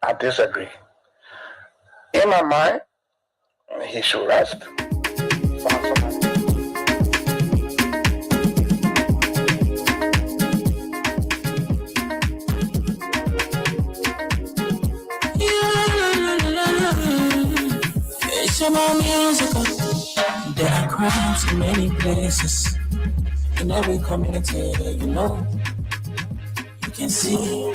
I disagree. In my mind, he should rest. It's my musical. There are crimes in many places. In every community, you can see.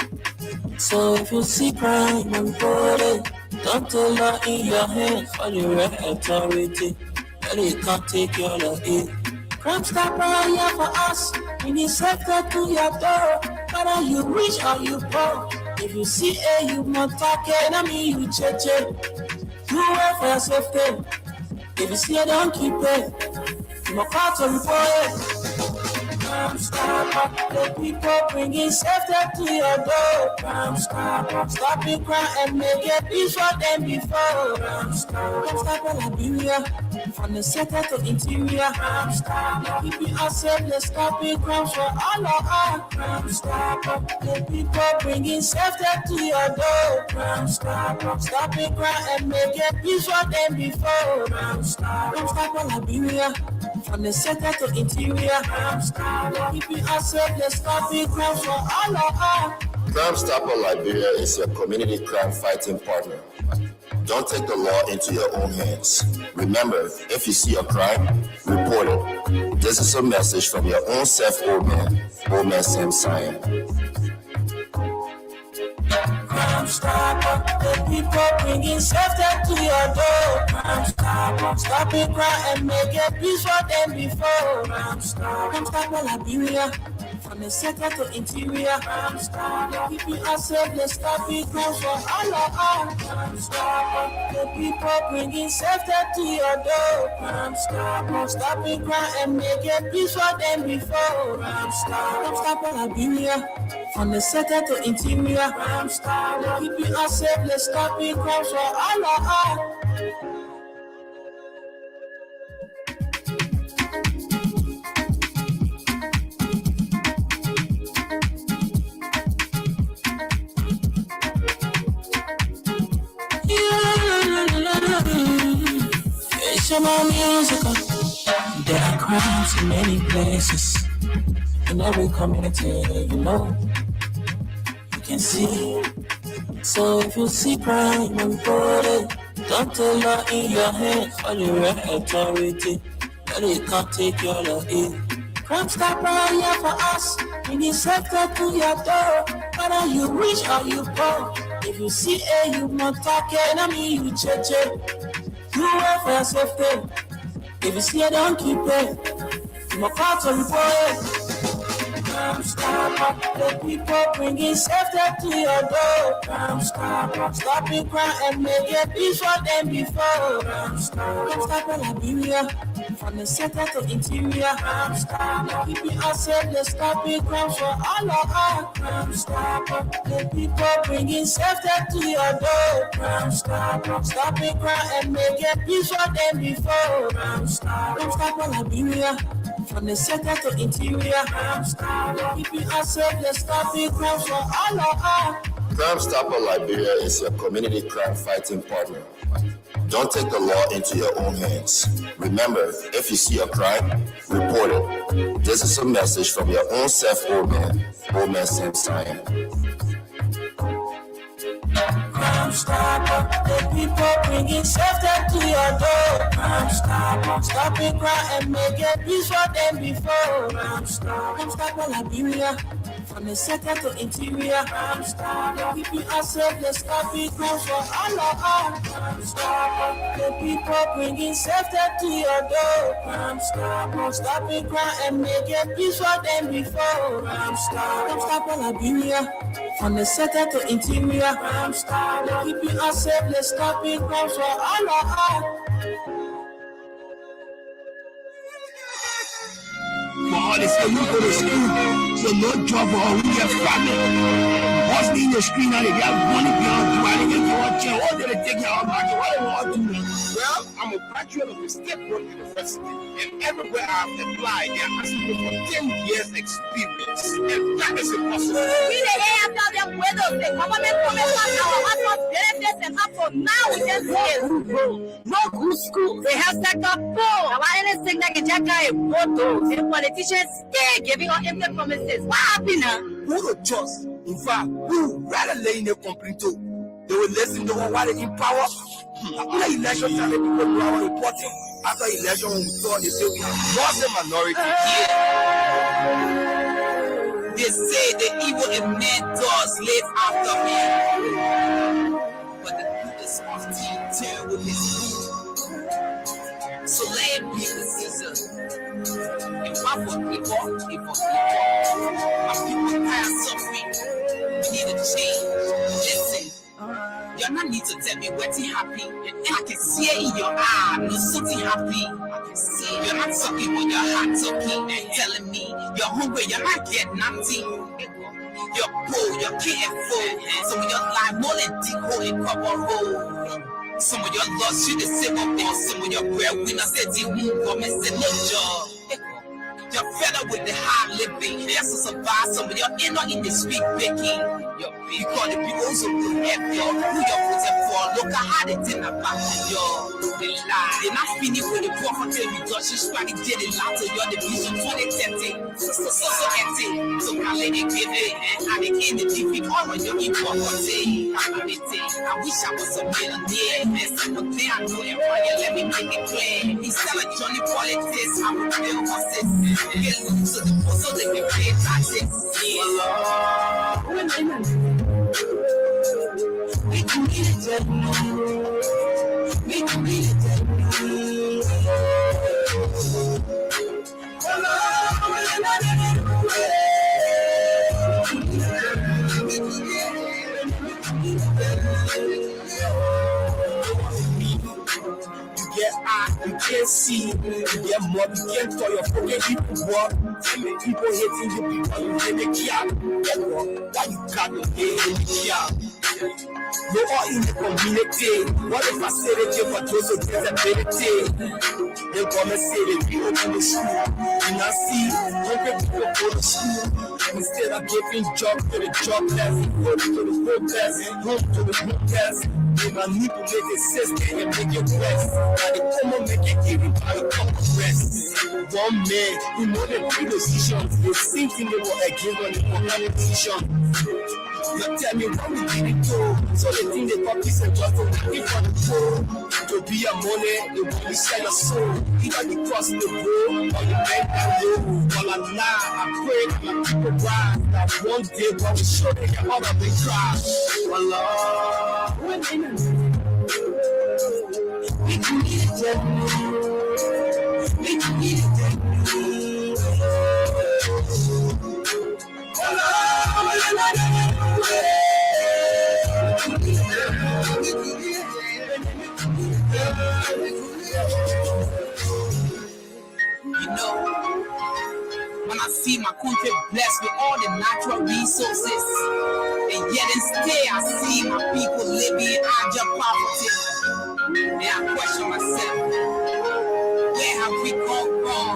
So if you see crime, report it. Don't tell law in your hands for the right authority. But it can't take your law in. Crime stop right here for us. We need safety to your door. Whether you rich or you poor. If you see you must talk it. I mean you check it. Do it for your safety. If you see don't keep it. You must call to report it. Crime stop, the people bringing safety to your door. Crime stop it crime and make it peace for them before. Crime stop Liberia, from the center to interior. Crime stop, keeping us safe, let's stop it crime for all of us. Crime stop, the people bringing safety to your door. Crime stop it crime and make it peace for them before. Crime stop Liberia, from the center to interior. Crime stop, keeping us safe, let's stop it crime for all of us. Crime Stopper Liberia is your community crime fighting partner. Don't take the law into your own hands. Remember, if you see a crime, report it. This is a message from your own self, old man Sam Cyan. Crime Stopper, the people bringing safety to your door. Crime Stopper, stop it crime and make it peace for them before. Crime Stopper Liberia, from the center to interior. Crime Stopper, keeping us safe, let's stop it crime for all of us. Crime Stopper, the people bringing safety to your door. Crime Stopper, stop it crime and make it peace for them before. Crime Stopper Liberia, from the center to interior. Crime Stopper, keeping us safe, let's stop it crime for all of us. It's my musical. There are crimes in many places. In every community, you can see. So if you see crime, report it. Don't tell law in your hands for the right authority. But it can't take your law in. Crime stop right here for us. We need safety to your door. Whether you rich or you poor. If you see you must talk it. I mean you check it. Do it for your safety. If you see don't keep it. You must call to report it. Crime stop, the people bringing safety to your door. Crime stop it crime and make it peace for them before. Crime stop Liberia, from the center to interior. Crime stop, keeping us safe, let's stop it crime for all of us. Crime stop, the people bringing safety to your door. Crime stop it crime and make it peace for them before. Crime stop Liberia, from the center to interior. Crime stop, keeping us safe, let's stop it crime for all of us. Crime Stopper Liberia is your community crime fighting partner. Don't take the law into your own hands. Remember, if you see a crime, report it. This is a message from your own self, old man Sam Cyan. Crime Stopper, the people bringing safety to your door. Crime stop it crime and make it peace for them before. Crime Stopper Liberia, from the center to interior. Crime stop, keeping us safe, let's stop it crime for all of us. Crime Stopper, the people bringing safety to your door. Crime stop it crime and make it peace for them before. Crime Stopper Liberia, from the center to interior. Crime stop, keeping us safe, let's stop it crime for all of us. For all the say you go to school, so no job or we get family. What's in the screen now? They have money beyond you. And they get your chair. What did they take your money? What do they want to do? Well, I'm a graduate of the State Road University, and everywhere I've applied, they're asking me for 10 years experience, and that is impossible. We the AFL them widows, they government promise us our husband for now we just say no good school. They have set up four. Now anything that can jack a photo. The politicians stay giving out empty promises. What happened now? Who the trust? In fact, who rather lay in a complaint to? They will listen to what is in power. After election time, people do our reporting. After election, we thought they say we have lost the minority. They say the evil in men does live after me. But the good is often turned with his food. So let it be the season. If one for people, if for people. My people tired of suffering. We need a change. Listen. You don't need to tell me what's happy. I can see it in your eye. No something happy. I can see it. You're not talking when your heart talking and telling me you're hungry. You're not getting nothing. You're poor. You're getting full. Some of your life more than dig hole in cover hole. Some of your loss you the same of them. Some of your breadwinners said you won't come and say no job. You're fed up with the hard living. Yes, to survive. Some of your inner in the street baking. Because the people who have you, who you're putting for, look at how they did about you. They lie. They're not finished with the prophet reduction strategy. They lie to your division 2030. So empty. So now let it give it. And they in the defeat all of your property. I wish I was a millionaire. And someday I know everybody let me make it clear. Instead of Johnny politics, I would build horses. Get loose to the post so they can pay taxes. We can be the we can be the get eye, you can't see, you get more, you can't tell your fucking people what. People hating you because you in the cap. Why you got the game in the cap? You are in the community. What if I say that you're for those with disability? They come and say that we open the school. And I see 100 people go to school. Instead of giving job to the jobless, home to the hopeless, home to the hopeless. They manipulate the system and make it best. And they come and make it everybody come to rest. One man who know the three decisions, the same thing they were against when they were competition. You tell me what we did it to. So they think they got peace and just to wait for the poor. To be a money, they want to sell your soul. Either you cross the road or you bend down low. Well, I'm not, I pray that my people rise. That one day when we show they can all up and cry. Well, Lord, we can eat it, we can eat it. You know, when I see my country blessed with all the natural resources, and yet instead I see my people living in abject poverty, and I question myself, where have we gone wrong?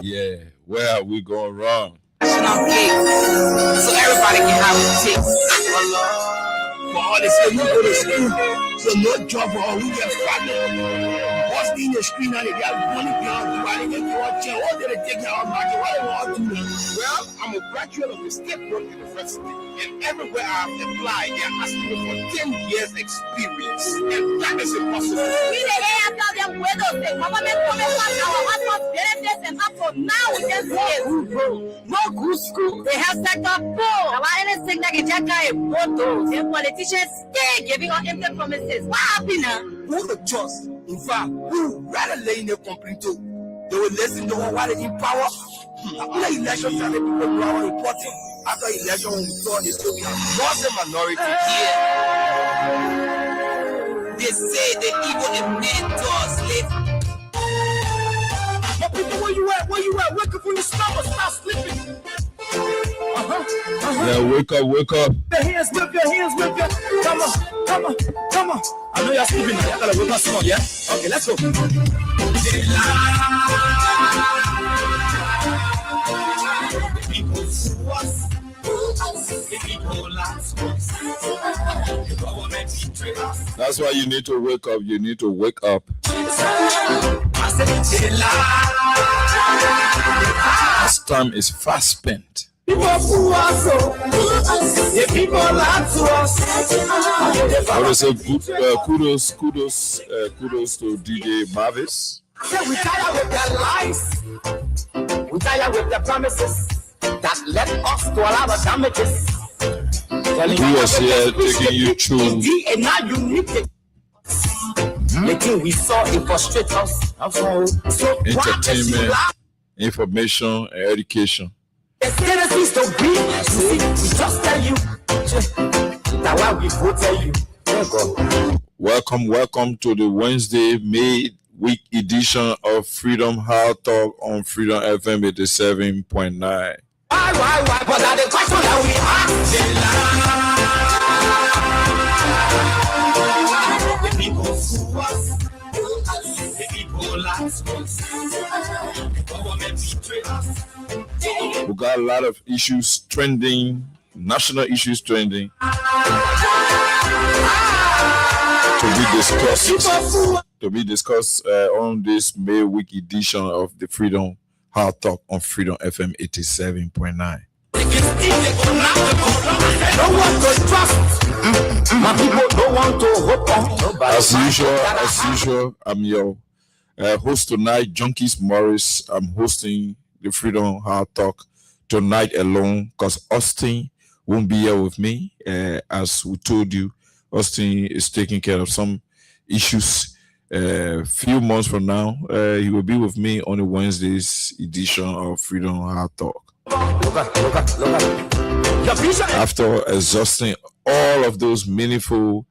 Yeah, where have we gone wrong? National cake, so everybody can have a taste. For all they say, you go to school, so no job for all we get father. What's in the screen now? They got money behind the body, they go out there. What did they take out market? What do they want to do? Well, I'm a graduate of the State Road University, and everywhere I've applied, they're asking me for 10 years experience, and that is impossible. We the after them widows, the government coming back our husband's benefits, and up for now we just say no good school. They have set up four. Now anything that can jack a photo, the politicians stay giving out empty promises. What happened now? Who the trust? In fact, who rather lay in a complaint to? They will listen to what is in power. After election time, people do our reporting. After election, we thought they still have lost the minority. They say the evil in men does live. But people, where you at? Where you at? Wake up when you stop sleeping. Yeah, wake up. Your hands with your come on. I know you're sleeping now. I gotta wake up soon, yeah? Okay, let's go. The people last once. The government That's why you need to wake up. You need to wake up. This time is fast spent. People who are so, the people lie to us. I would say kudos to DJ Mavis. We tired with their lies. We tired with their promises that led us to a lot of damages. He was here taking you through. And now you need it. The thing we saw, it frustrates us. So Entertainment, information, and education. the tendencies to be, we just tell you. That's why we go tell you. Welcome to the Wednesday midweek edition of Freedom Hard Talk on Freedom FM 87.9. Why? But that's the question that we ask. The people sue us. The people last us. The government betray us. We got a lot of issues trending, national issues trending to be discussed on this midweek edition of the Freedom Hard Talk on Freedom FM 87.9. As usual, I'm your host tonight, Junkies Morris. I'm hosting the Freedom Hard Talk tonight alone because Austin won't be here with me. As we told you, Austin is taking care of some issues. Few months from now, he will be with me on the Wednesday's edition of Freedom Hard Talk. After exhausting all of those meaningful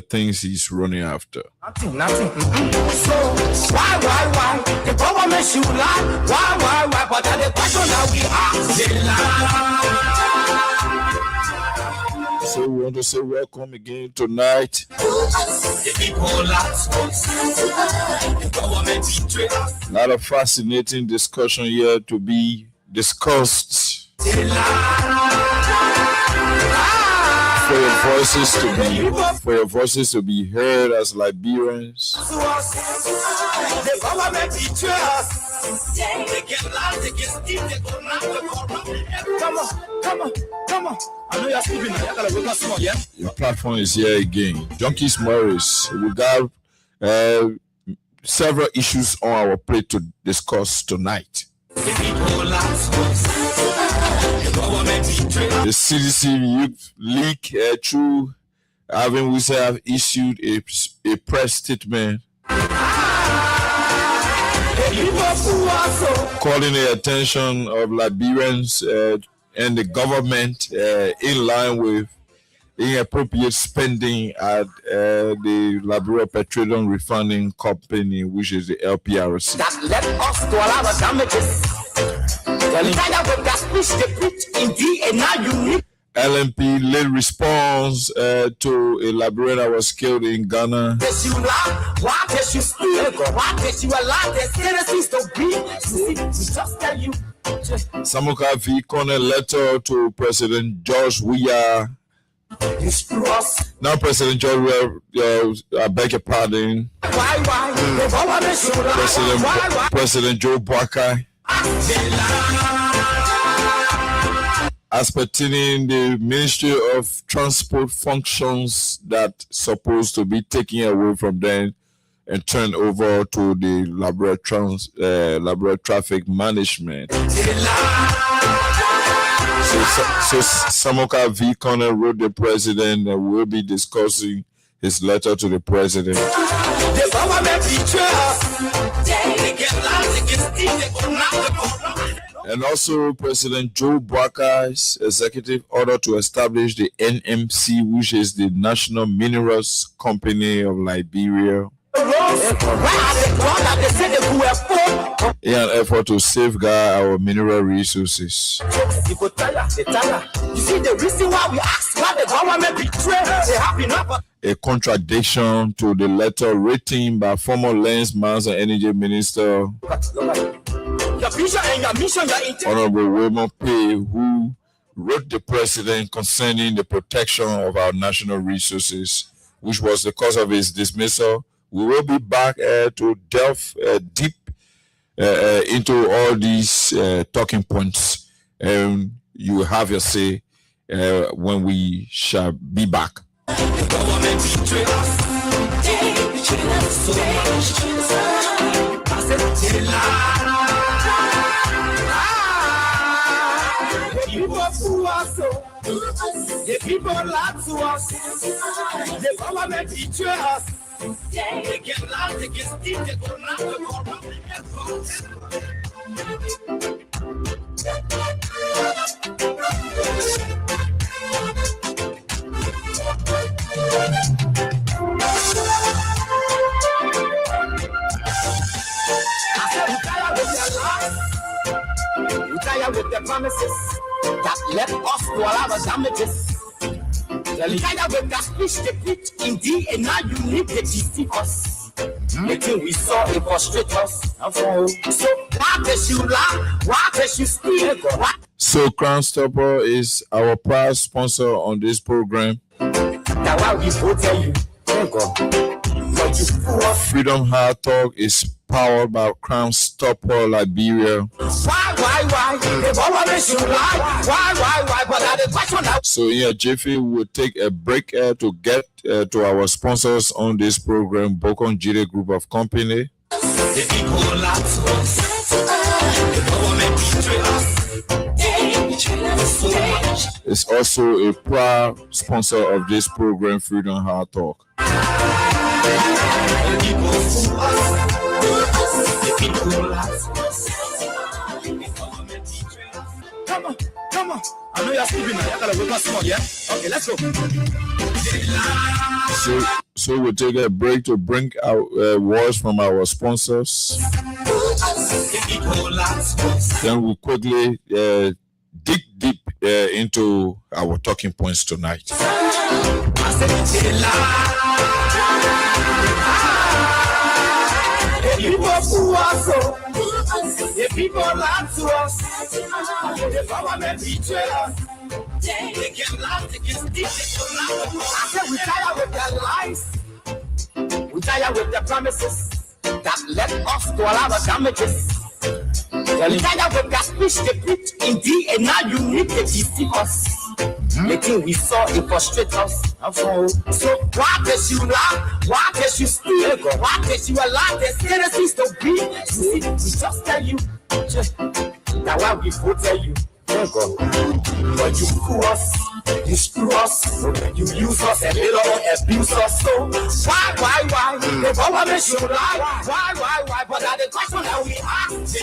things he's running after. Nothing. So why? The government should lie. Why? But that's the question that we ask. So we want to say welcome again tonight. The people last us. The government betray us. A lot of fascinating discussion here to be discussed. For your voices to be heard as Liberians. The government betray us. They get loud, they get steep, they go round. Come on. I know you're sleeping. I gotta wake up small, yeah? Your platform is here again. Junkies Morris. We got several issues on our plate to discuss tonight. The CDC youth leak through having we have issued a press statement calling the attention of Liberians and the government in line with inappropriate spending at the Liberia Petroleum Refining Company, which is the LPRC. That led us to a lot of damages. LMP led response to a Liberian that was killed in Ghana. Samuka V. Connor letter to President George Weah. Now President George I beg your pardon. President Joe Boakai. As pertaining the Ministry of Transport functions that supposed to be taken away from them and turned over to the Liberia Traffic Management. So Samuka V. Connor wrote the president and will be discussing his letter to the president. The government and also President Joe Boakai's executive order to establish the NMC, which is the National Minerals Company of Liberia, in an effort to safeguard our mineral resources. You see the reason why we ask why the government betrayed, they have enough. A contradiction to the letter written by former Lands, Mines and Energy Minister Honorable William Pay, who wrote the president concerning the protection of our national resources which was the cause of his dismissal. We will be back to delve deep into all these talking points. You have your say when we shall be back. The people lie to us. The government betray us. They get loud, they get steep, they go round the corner. We tired with the promises that let us do all our damages. We tired with that speech they preach indeed, and now you need to deceive us. The thing we saw it frustrate us. So why does you lie? Why does you steal? So Crown Stopper is our proud sponsor on this program. That's why we go tell you. Freedom Hard Talk is powered by Crown Stopper Liberia. Why? The government should lie. Why? But that is question now. So yeah, Jiffy will take a break to get to our sponsors on this program, Bokon Jide Group of Company. The people lie to us. The government betray us. It's also a proud sponsor of this program, Freedom Hard Talk. Come on. I know you're sleeping now. You gotta wake up small, yeah? Okay, let's go. So we'll take a break to bring out words from our sponsors. Then we'll quickly dig deep into our talking points tonight. The people lie to us. The government betray us. They get loud, they get steep, they go loud. I said we tired with their lies. We tired with their promises that let us do all our damages. We tired with their speech they preach indeed, and now you need to deceive us. The thing we saw it frustrate us. So why does you lie? Why does you steal? Why does you allow the citizens to be? We just tell you. That's why we go tell you. But you screw us, you screw us, you use us and little abuse us. So why? The government should lie. Why? But that's the question that we ask.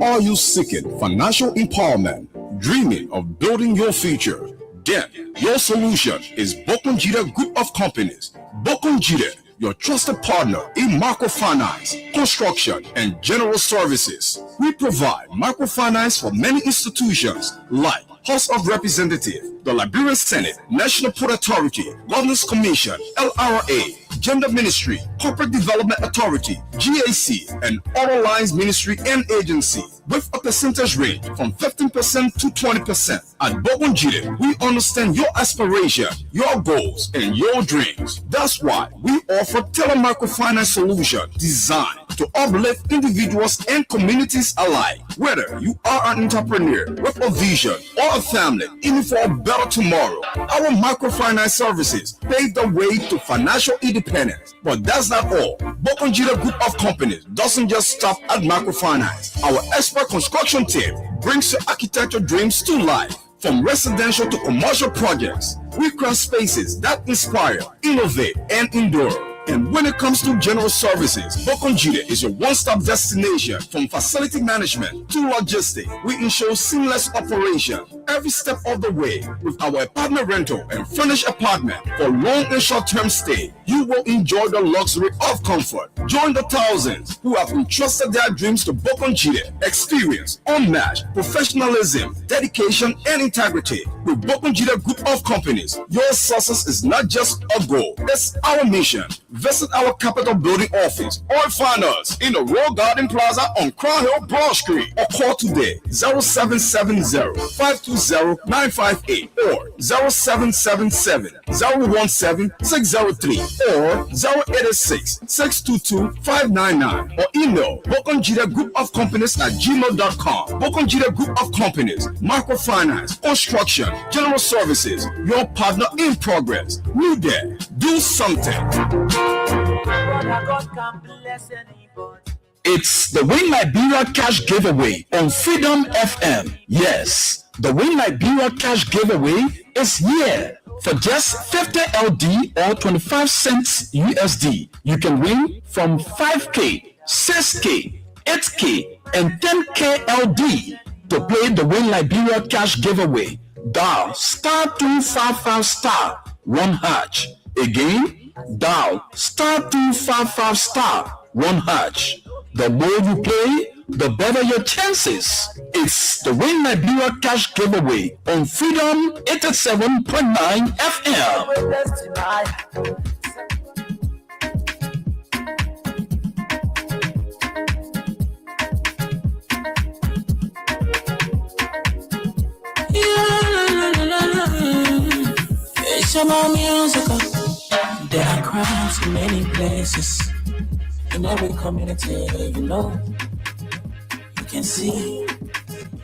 Are you seeking financial empowerment, dreaming of building your future? Then your solution is Bokon Jide Group of Companies. Bokon Jide, your trusted partner in microfinance, construction, and general services. We provide microfinance for many institutions like House of Representatives, the Liberian Senate, National Port Authority, Governors Commission, LRA, Gender Ministry, Corporate Development Authority, GAC, and Other Lines Ministry and Agency, with a percentage rate from 15% to 20%. At Bokon Jide, we understand your aspiration, your goals, and your dreams. That's why we offer tailored microfinance solutions designed to uplift individuals and communities alike. Whether you are an entrepreneur with a vision or a family aiming for a better tomorrow, our microfinance services pave the way to financial independence. But that's not all. Bokon Jide Group of Companies doesn't just stop at microfinance. Our expert construction team brings your architecture dreams to life. From residential to commercial projects, we craft spaces that inspire, innovate, and endure. And when it comes to general services, Bokon Jide is your one-stop destination. From facility management to logistics, we ensure seamless operation every step of the way. With our apartment rental and furnished apartment for long and short-term stay, you will enjoy the luxury of comfort. Join the thousands who have entrusted their dreams to Bokon Jide. Experience, unmatched professionalism, dedication, and integrity. With Bokon Jide Group of Companies, your success is not just a goal, it's our mission. visit our Capital Building office or find us in the Royal Garden Plaza on Crown Hill, Broad Street, or call today 0770-520-958 or 0777-017-603 or 0886-622-599 or email Bokonjida Group of Companies at gmail.com. Bokonjida Group of Companies, microfinance, construction, general services, your partner in progress. New Day, do something. It's the Win Liberia Cash Giveaway on Freedom FM. Yes, the Win Liberia Cash Giveaway is here. For just 50 LD or 25 cents USD, you can win from 5K, 6K, 8K, and 10K LD. To play the Win Liberia Cash Giveaway, dial *255*1#. Again, dial *255*1#. The more you play, the better your chances. It's the Win Liberia Cash Giveaway on Freedom 87.9 FM. It's about music. There are crimes in many places. In every community, you know, you can see.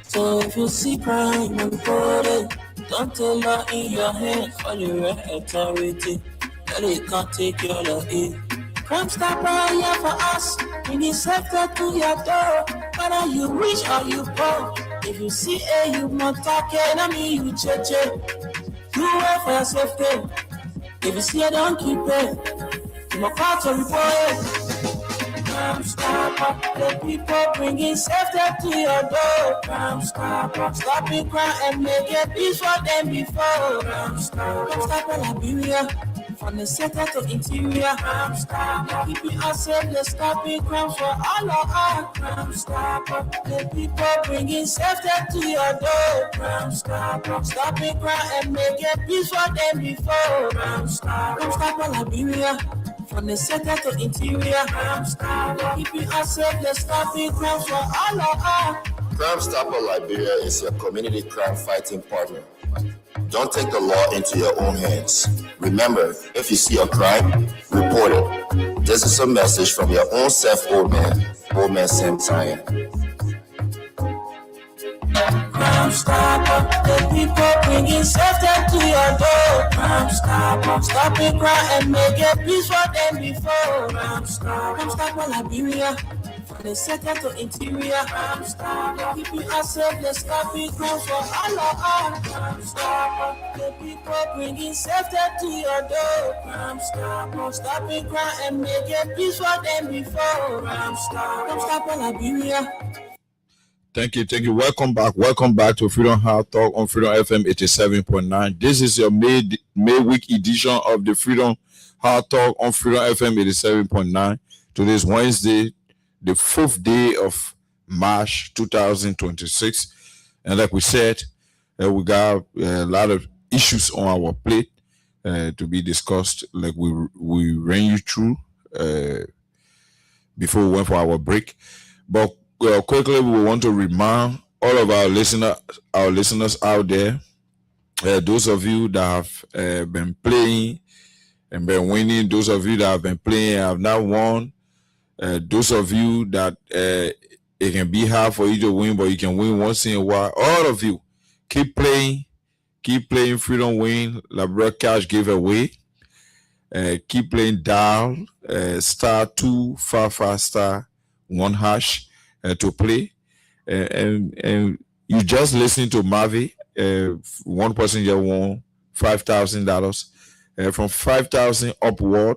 So if you see crime and report it, don't take law in your hands for your authority. That it can't take your law in. Crime stop right here for us. Bring safety to your door. Whether you rich or you poor. If you see a human talking, I mean you check. Do it for your safety. If you see a don't keep it. You must call to report it. Crime stopper, the people bringing safety to your door. Crime stopper, stopping crime and make it peace for them before. Crime stopper, Liberia, from the center to interior. Crime stopper, keeping us safe, the stopping crime for all of us. Crime stopper, the people bringing safety to your door. Crime stopper, stopping crime and make it peace for them before. Crime stopper, Liberia. From the center to interior, keeping us safe, let's stop it crime for all of us. Crime Stopper Liberia is your community crime fighting partner. Don't take the law into your own hands. Remember, if you see a crime, report it. This is a message from your own self, old man Sam Tyan. Crime Stopper, the people bringing safety to your door. Crime Stopper, stopping crime and make it peace for them before. Crime Stopper, Liberia, from the center to interior. Crime Stopper, keeping us safe, let's stop it crime for all of us. Crime Stopper, the people bringing safety to your door. Crime Stopper, stopping crime and make it peace for them before. Crime Stopper, Liberia. Thank you. Welcome back to Freedom Hard Talk on Freedom FM 87.9. This is your May week edition of the Freedom Hard Talk on Freedom FM 87.9. Today is Wednesday, the 4th day of March 2026. And like we said, we got a lot of issues on our plate to be discussed, like we ran you through before we went for our break. But quickly, we want to remind all of our listeners out there, those of you that have been playing and been winning, those of you that have been playing and have not won, those of you that it can be hard for you to win, but you can win once in a while. All of you, keep playing Freedom Win Liberia Cash Giveaway. Keep playing dial *255*1# to play, and you just listen to Mavi. One person just won $5,000. From 5,000 upward,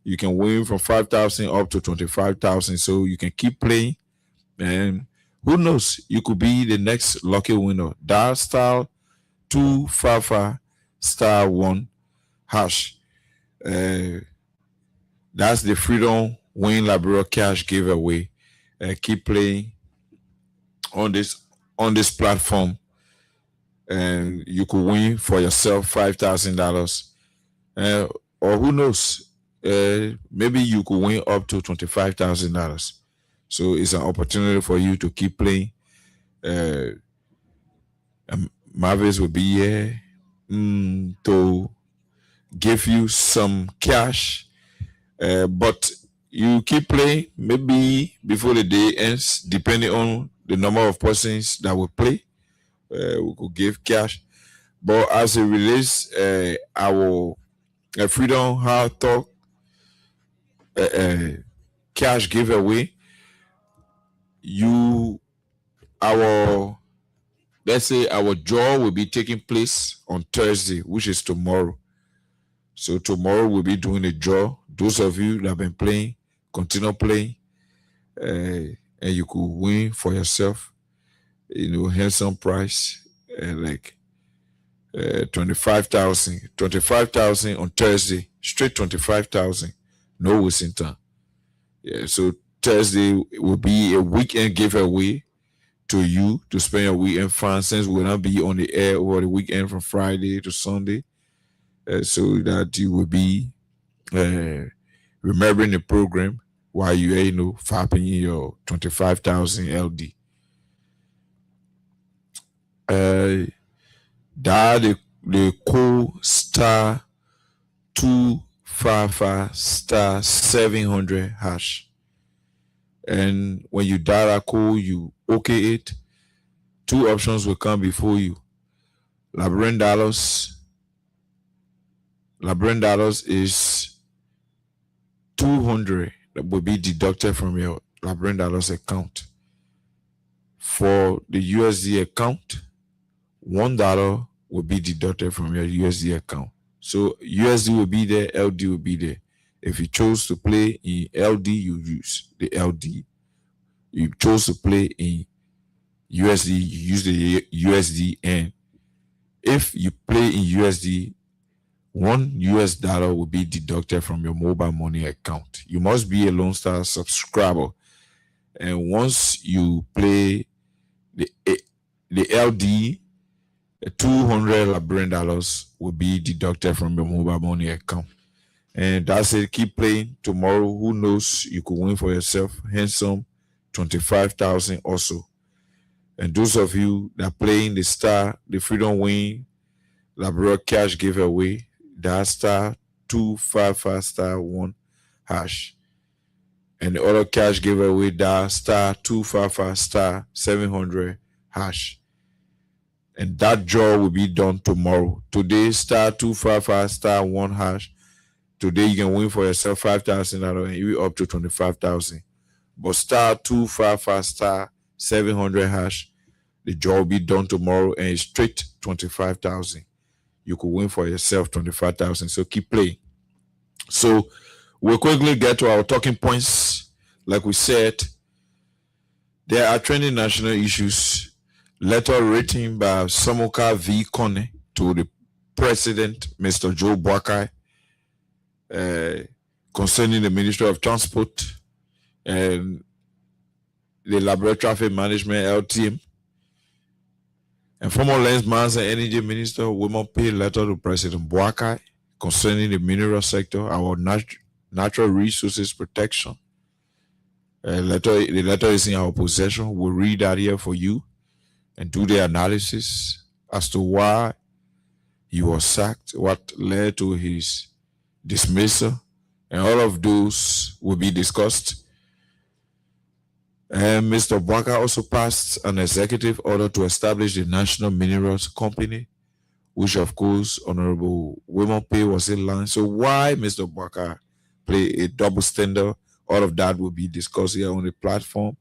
you can win from 5,000 up to 25,000. So you can keep playing, and who knows, you could be the next lucky winner. Dial *255*1#. That's the Freedom Win Liberia Cash Giveaway. Keep playing on this platform, and you could win for yourself $5,000, or who knows, maybe you could win up to $25,000. So it's an opportunity for you to keep playing. Marvis will be here to give you some cash, but you keep playing. Maybe before the day ends, depending on the number of persons that will play, we could give cash. But as it relates, our Freedom Hard Talk cash giveaway, let's say our draw will be taking place on Thursday, which is tomorrow. So tomorrow we'll be doing a draw. Those of you that have been playing, continue playing, and you could win for yourself, handsome price, like 25,000. 25,000 on Thursday, straight 25,000, no wasting time. Yeah, so Thursday will be a weekend giveaway to you to spend your weekend fun, since we'll not be on the air over the weekend from Friday to Sunday, so that you will be remembering the program while you fapping your 25,000 LD. That the code star 255 star 700 hash. And when you dial that code, you OK it. Two options will come before you. Labyrinth dollars is 200 that will be deducted from your Labyrinth dollars account. For the USD account, $1 will be deducted from your USD account. So USD will be there, LD will be there. If you chose to play in LD, you use the LD. You chose to play in USD, you use the USD. And if you play in USD, $1 will be deducted from your mobile money account. You must be a Lone Star subscriber. And once you play the LD, $200 Labyrinth dollars will be deducted from your mobile money account. And that's it. Keep playing. Tomorrow, who knows, you could win for yourself handsome 25,000 also. And those of you that are playing the Freedom Win Labyrinth cash giveaway, that's star 255 star 1 hash. And the other cash giveaway, that's star 255 star 700 hash. And that draw will be done tomorrow. Today, star 255 star 1 hash. Today you can win for yourself $5,000 and you up to 25,000. But star 255 star 700 hash, the draw will be done tomorrow and it's straight 25,000. You could win for yourself 25,000. So keep playing. So we'll quickly get to our talking points. Like we said, there are trending national issues. Letter written by Samuka V. Kone to the President, Mr. Joe Boakai, concerning the Ministry of Transport and the Laboratory Traffic Management LTM. And former Lands, Mines and Energy Minister Wilmot P. letter to President Boakai concerning the mineral sector, our natural resources protection. The letter is in our possession. We'll read that here for you and do the analysis as to why he was sacked, what led to his dismissal, and all of those will be discussed. And Mr. Boakai also passed an executive order to establish the National Minerals Company, which of course Honorable Wilmot Pay was in line. So why Mr. Boakai play a double standard? All of that will be discussed here on the platform.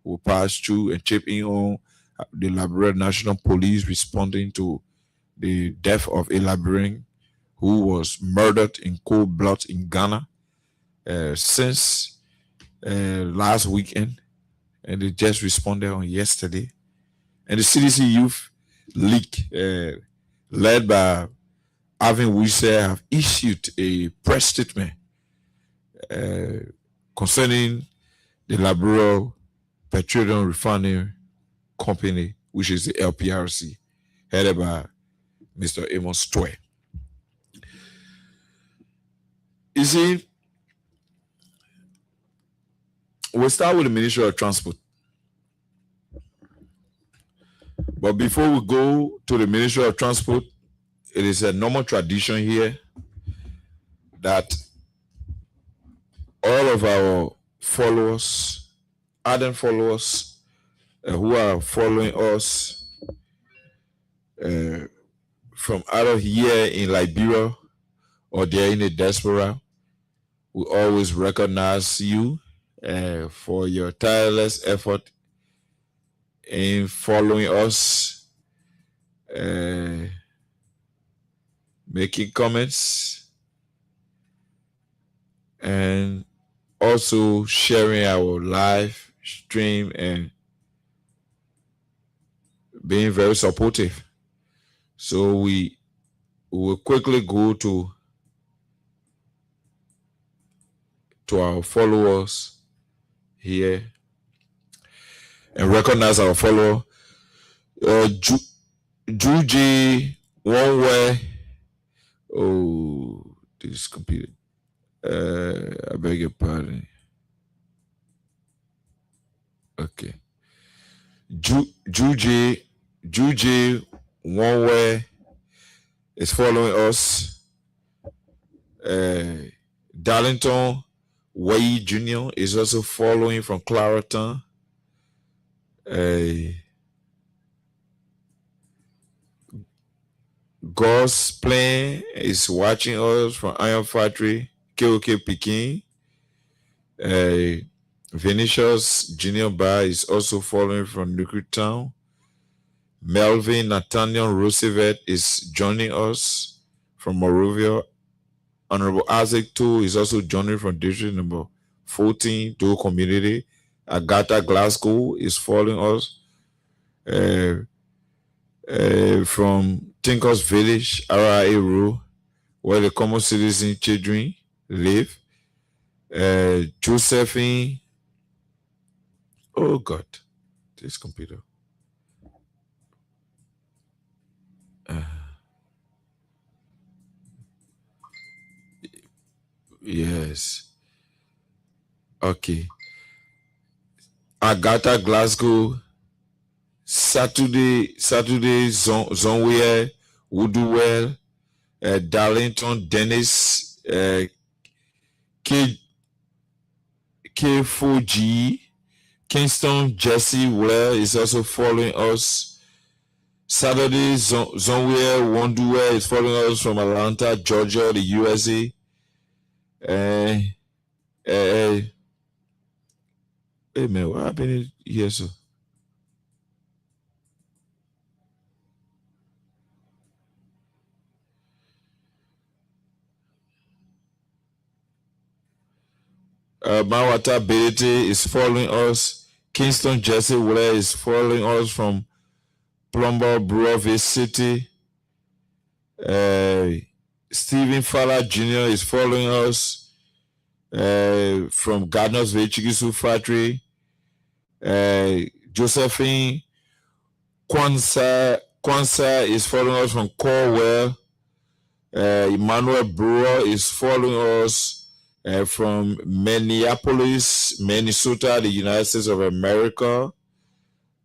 We'll pass through and chip in on the Liberia National Police responding to the death of a Liberian who was murdered in cold blood in Ghana since last weekend. And they just responded on yesterday. And the CDC Youth League, led by Alvin Wise, have issued a press statement concerning the Liberia Petroleum Refining Company, which is the LPRC, headed by Mr. Amos Toy. You see, we'll start with the Ministry of Transport. But before we go to the Ministry of Transport, it is a normal tradition here that all of our followers, ardent followers who are following us from either here in Liberia or they're in the diaspora, we always recognize you for your tireless effort in following us, making comments, and also sharing our live stream and being very supportive. So we will quickly go to our followers here and recognize our follower. Juji One-Way. Oh, this computer. I beg your pardon. Okay. Juji One-Way is following us. Darlington Wade Jr. is also following from Clareton. God's Plan is watching us from Iron Factory, KOK Peking. Vinicius Junior Bar is also following from Newtown. Melvin Nathaniel Roosevelt is joining us from Morovia. Honorable Isaac too is also joining from district number 14, Do Community. Agatha Glasgow is following us from Tinkers Village, RIA Rule, where the common citizen children live. Josephine, oh God, this computer. Yes. Okay. Agatha Glasgow, Saturday Zonware, Woodwell, Darlington Dennis, K4G, Kingston Jesse Ware is also following us. Saturday Zonware Wonduware is following us from Atlanta, Georgia, the USA. Hey man, what happened here, sir? Mawata Beatty is following us. Kingston Jesse Ware is following us from Plumber Brewer City. Stephen Fowler Jr. is following us from Gardnersville Chikisu Factory. Josephine Kwanzaa is following us from Corwell. Emmanuel Brewer is following us from Minneapolis, Minnesota, the United States of America.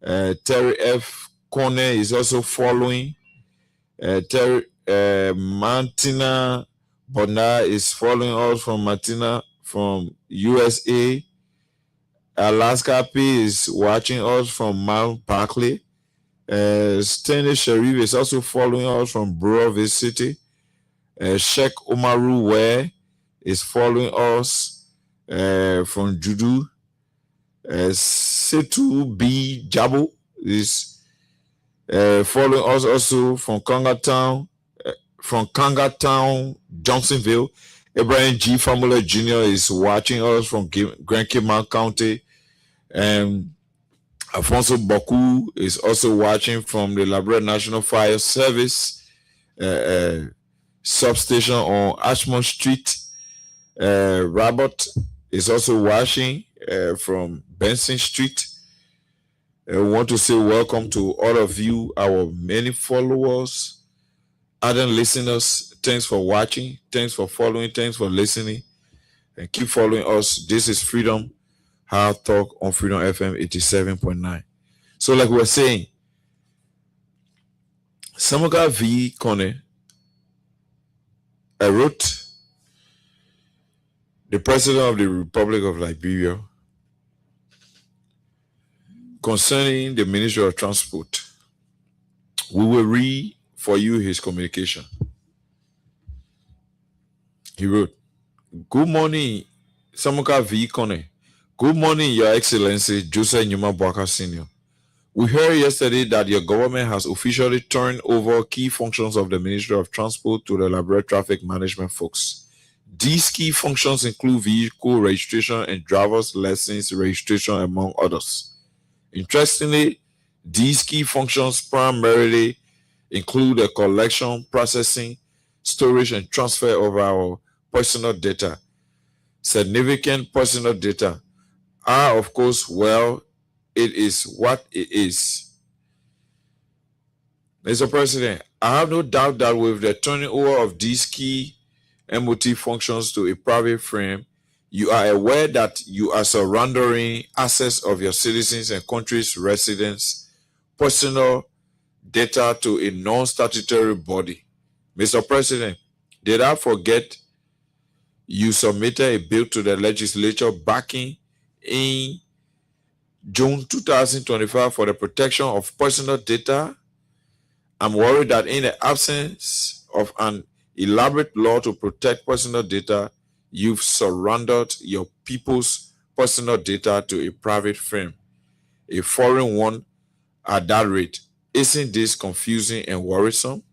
Terry F. Kone is also following. Martina Bonner is following us from Martina from USA. Alaska P is watching us from Mount Barkley. Stanley Sharif is also following us from Brewerville City. Sheikh Umaru Ware is following us from Judu. Setu B. Jabo is following us also from Kangertown, Johnsonville. Abraham G. Famula Jr. is watching us from Grand Cayman County. And Alfonso Boku is also watching from the Liberia National Fire Service substation on Ashmont Street. Robert is also watching from Benson Street. I want to say welcome to all of you, our many followers, ardent listeners. Thanks for watching. Thanks for following. Thanks for listening. And keep following us. This is Freedom Hard Talk on Freedom FM 87.9. So like we were saying, Samuka V. Kone wrote the President of the Republic of Liberia concerning the Ministry of Transport. We will read for you his communication. He wrote, "Good morning, Samuka V. Kone. Good morning, Your Excellency Joseph Nyuma Boaka Sr. We heard yesterday that your government has officially turned over key functions of the Ministry of Transport to the Liberia Traffic Management folks. These key functions include vehicle registration and driver's license registration, among others. Interestingly, these key functions primarily include the collection, processing, storage, and transfer of our personal data. Significant personal data are, of course, well, it is what it is. Mr. President, I have no doubt that with the turning over of these key MOT functions to a private firm, you are aware that you are surrendering access of your citizens and country's residents' personal data to a non-statutory body. Mr. President, did I forget you submitted a bill to the legislature back in June 2025 for the protection of personal data? I'm worried that in the absence of an elaborate law to protect personal data, you've surrendered your people's personal data to a private firm, a foreign one at that rate. Isn't this confusing and worrisome?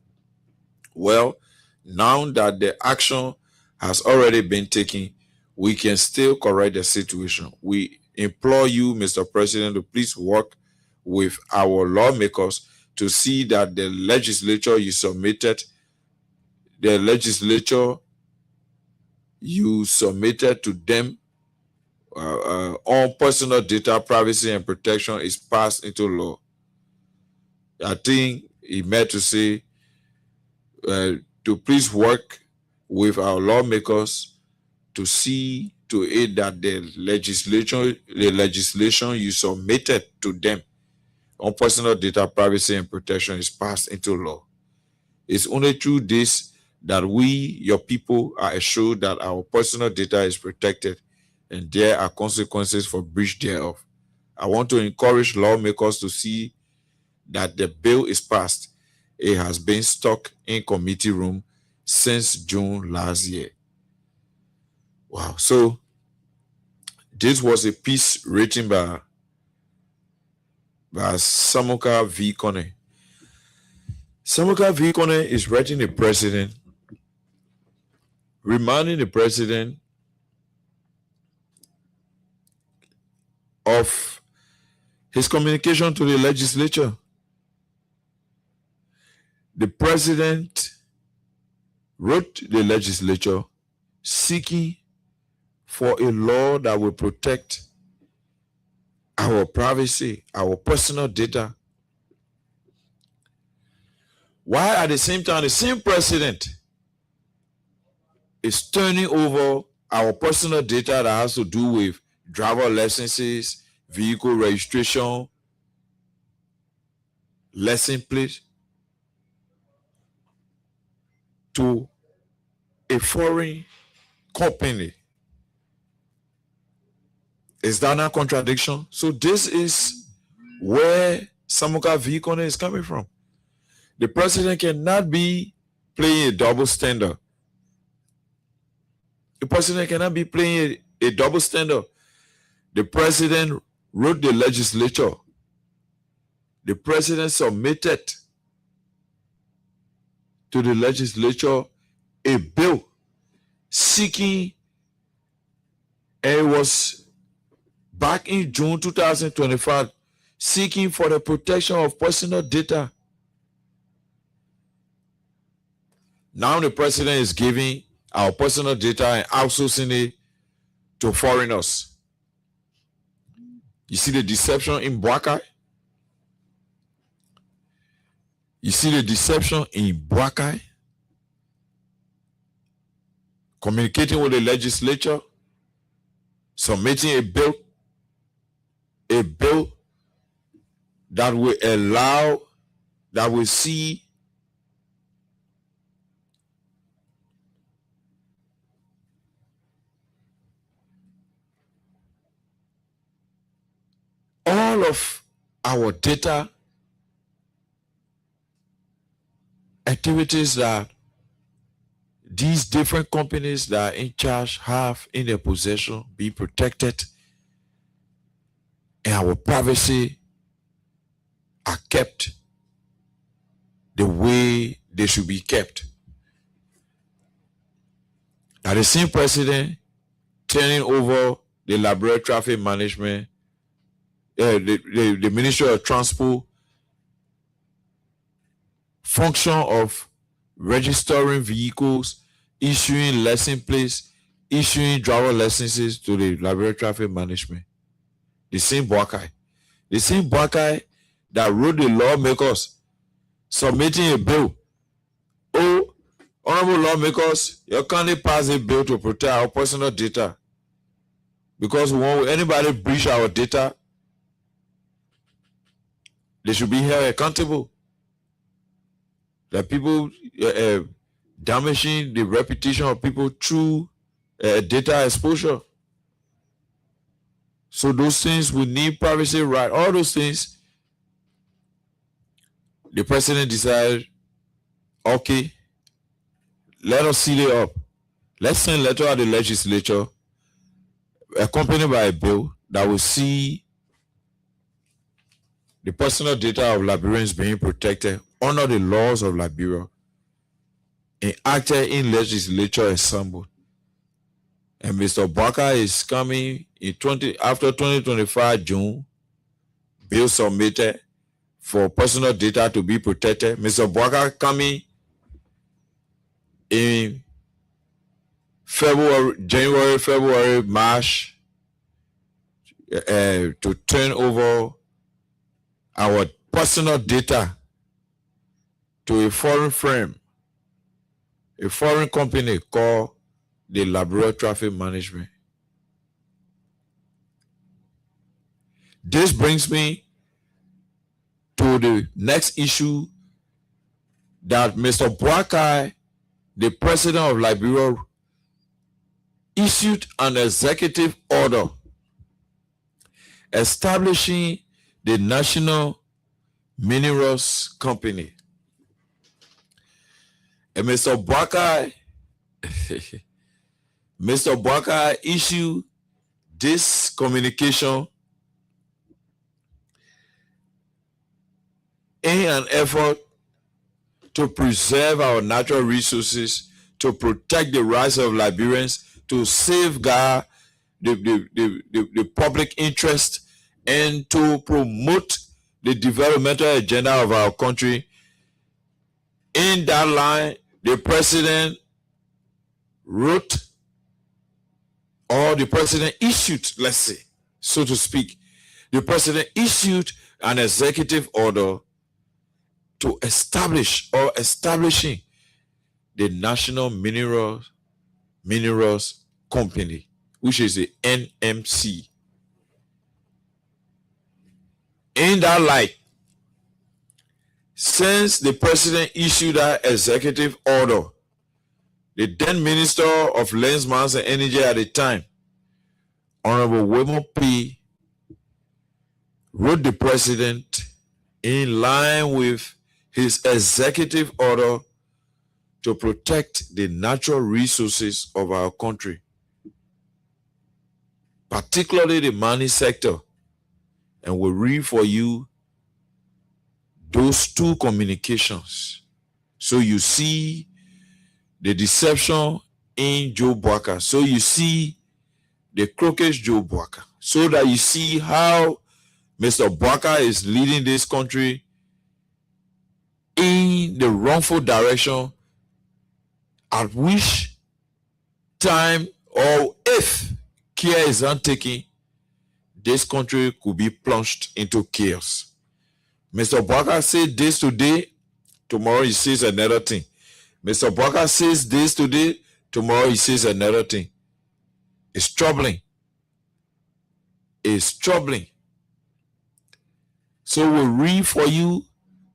Well, now that the action has already been taken, we can still correct the situation. We implore you, Mr. President, to please work with our lawmakers to see that the legislature you submitted to them on personal data privacy and protection is passed into law. I think he meant to say to please work with our lawmakers to see to it that the legislation you submitted to them on personal data privacy and protection is passed into law. It's only through this that we, your people, are assured that our personal data is protected and there are consequences for breach thereof. I want to encourage lawmakers to see that the bill is passed. It has been stuck in committee room since June last year." Wow. So this was a piece written by Samuka V. Kone. Samuka V. Kone is writing the president, reminding the president of his communication to the legislature. The president wrote the legislature seeking for a law that will protect our privacy, our personal data. While at the same time, the same president is turning over our personal data that has to do with driver licenses, vehicle registration, license plate to a foreign company. Is that not a contradiction? So this is where Samuka V. Kone is coming from. The president cannot be playing a double standard. The president cannot be playing a double standard. The president wrote the legislature. The president submitted to the legislature a bill seeking, and it was back in June 2025, seeking for the protection of personal data. Now the president is giving our personal data and outsourcing it to foreigners. You see the deception in Boakai? You see the deception in Boakai? Communicating with the legislature, submitting a bill a bill that will allow, that will see all of our data activities that these different companies that are in charge have in their possession be protected, and our privacy are kept the way they should be kept. Now the same president turning over the Library Traffic Management, the Ministry of Transport function of registering vehicles, issuing license plates, issuing driver licenses to the Library Traffic Management. The same Buakai that wrote the lawmakers submitting a bill. Oh, honorable lawmakers, you can't pass a bill to protect our personal data, because when anybody breach our data, they should be held accountable. That people damaging the reputation of people through data exposure. So those things, we need privacy right. All those things, the president decided, okay, let us seal it up. Let's send a letter to the legislature accompanied by a bill that will see the personal data of Liberians being protected under the laws of Liberia and acted in legislature assembled. And Mr. Barker is coming in after 2025 June, bill submitted for personal data to be protected. Mr. Barker coming in January, February, March to turn over our personal data to a foreign firm, a foreign company called the Library Traffic Management. This brings me to the next issue that Mr. Boakai, the president of Liberia, issued an executive order establishing the National Minerals Company. And Mr. Boakai issued this communication in an effort to preserve our natural resources, to protect the rights of Liberians, to safeguard the public interest, and to promote the developmental agenda of our country. In that line, the president wrote, or the president issued, let's say, so to speak, the president issued an executive order to establish or establishing the National Minerals Company, which is the NMC. In that light, since the president issued that executive order, the then Minister of Lands, Mines and Energy at the time, Honorable Wilmot P., wrote the president in line with his executive order to protect the natural resources of our country, particularly the mining sector. And we'll read for you those two communications. So you see the deception in Joe Boakai. So you see the crooked Joe Boakai. So that you see how Mr. Boakai is leading this country in the wrongful direction, at which time or if care is not taken, this country could be plunged into chaos. Mr. Boakai said this today, tomorrow he says another thing. Mr. Boakai says this today, tomorrow he says another thing. It's troubling. It's troubling. So we'll read for you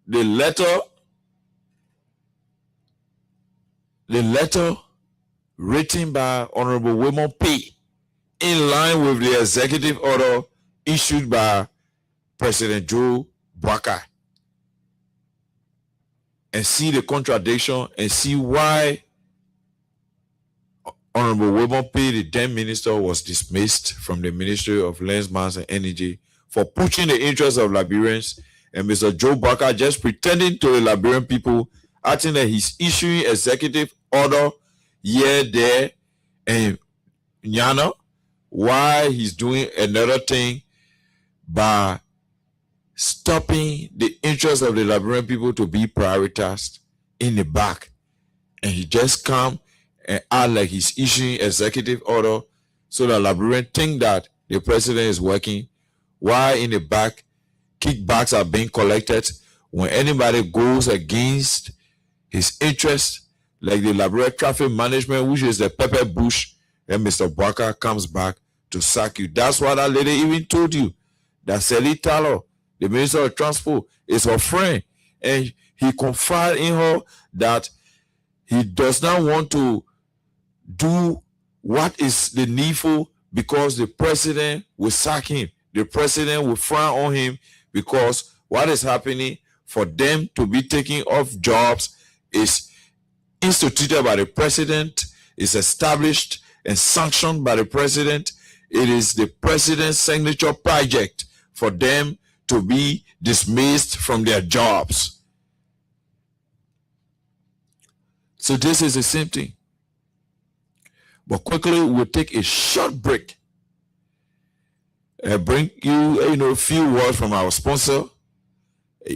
the letter written by Honorable Wilmot P. in line with the executive order issued by President Joe Baka, and see the contradiction and see why Honorable Wilmot P., the then minister, was dismissed from the Ministry of Lands, Mines, and Energy for pushing the interests of Liberians, and Mr. Joe Baka just pretending to the Liberian people, acting that he's issuing executive order here, there, and Nyana, why he's doing another thing by stopping the interests of the Liberian people to be prioritized in the back. And he just come and act like he's issuing executive order so that Liberians think that the president is working, while in the back, kickbacks are being collected. When anybody goes against his interests, like the Liberian traffic management, which is the pepper bush, then Mr. Baka comes back to sack you. That's why that lady even told you that Sally Talo, the Minister of Transport, is her friend, and he confided in her that he does not want to do what is the needful because the president will sack him. The president will frown on him because what is happening for them to be taking off jobs is instituted by the president, is established and sanctioned by the president. It is the president's signature project for them to be dismissed from their jobs. So this is the same thing. But quickly, we'll take a short break and bring you, a few words from our sponsor.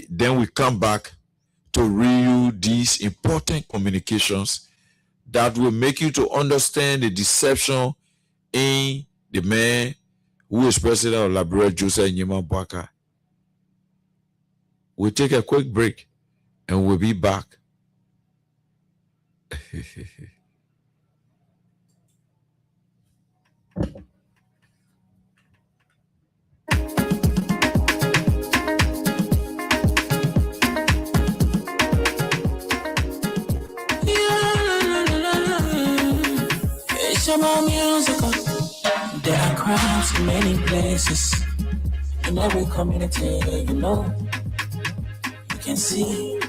Then we come back to read you these important communications that will make you to understand the deception in the man who is president of Liberia, Joseph Nyima Baka. We'll take a quick break and we'll be back. There are crimes in many places, in every community, you can see.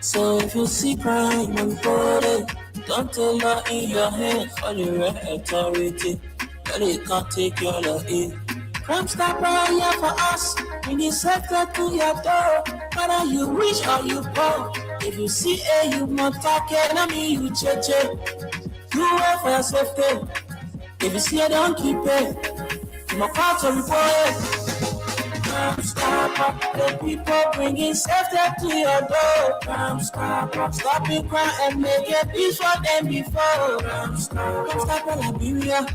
So if you see crime, report it. Don't take law in your hands for the right authority, but it can't take your law in. Crime stopper here for us, we need sector to your door, whether you rich or you poor. If you see you must talk enemy, you cheche. You wait for your safety. If you see it, don't keep it. You must call to report it. Crime stopper, the people bringing safety to your door. Crime stopper, stopping crime and making peace for them before. Crime stopper, Liberia,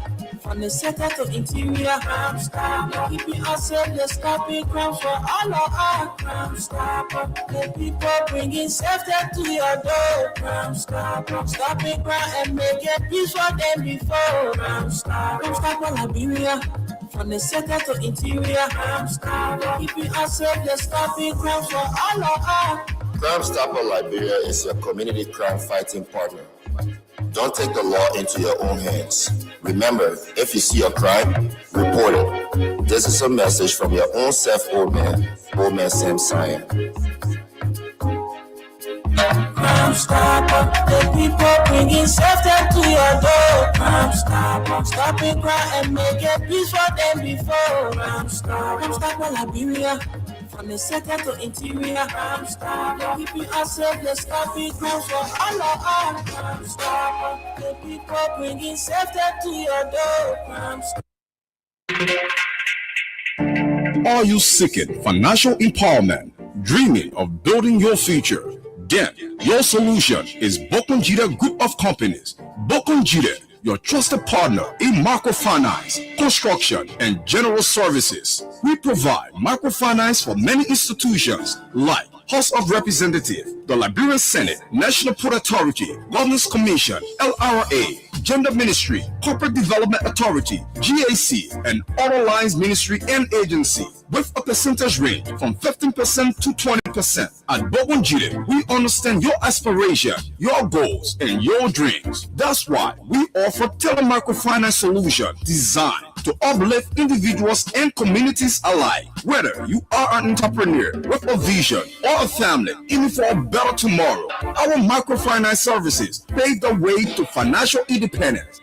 from the center to interior. Crime stopper, keeping us safe, they're stopping crime for all of us. Crime stopper, the people bringing safety to your door. Crime stopper, stopping crime and making peace for them before. Crime stopper, Liberia, from the center to interior. Crime stopper, keeping us safe, they're stopping crime for all of us. Crime Stopper Liberia is your community crime fighting partner. Don't take the law into your own hands. Remember, if you see a crime, report it. This is a message from your own self, old man Sam Cyan. Crime stopper, the people bringing safety to your door. Crime stopper, stopping crime and making peace for them before. Crime stopper, Liberia, from the center to interior. Crime stopper, keeping us safe, they're stopping crime for all of us. Crime stopper, the people bringing safety to your door. Crime stopper. Are you seeking financial empowerment, dreaming of building your future? Then your solution is Bokonjide Group of Companies. Bokonjide, your trusted partner in microfinance, construction, and general services. We provide microfinance for many institutions like House of Representatives, the Liberian Senate, National Port Authority, Governors Commission, LRA, Gender Ministry, Corporate Development Authority, GAC, and Other Lines Ministry and Agency, with a percentage range from 15% to 20%. At Bokongire, we understand your aspiration, your goals, and your dreams. That's why we offer tele-microfinance solution designed to uplift individuals and communities alike. Whether you are an entrepreneur with a vision or a family aiming for a better tomorrow, our microfinance services pave the way to financial independence.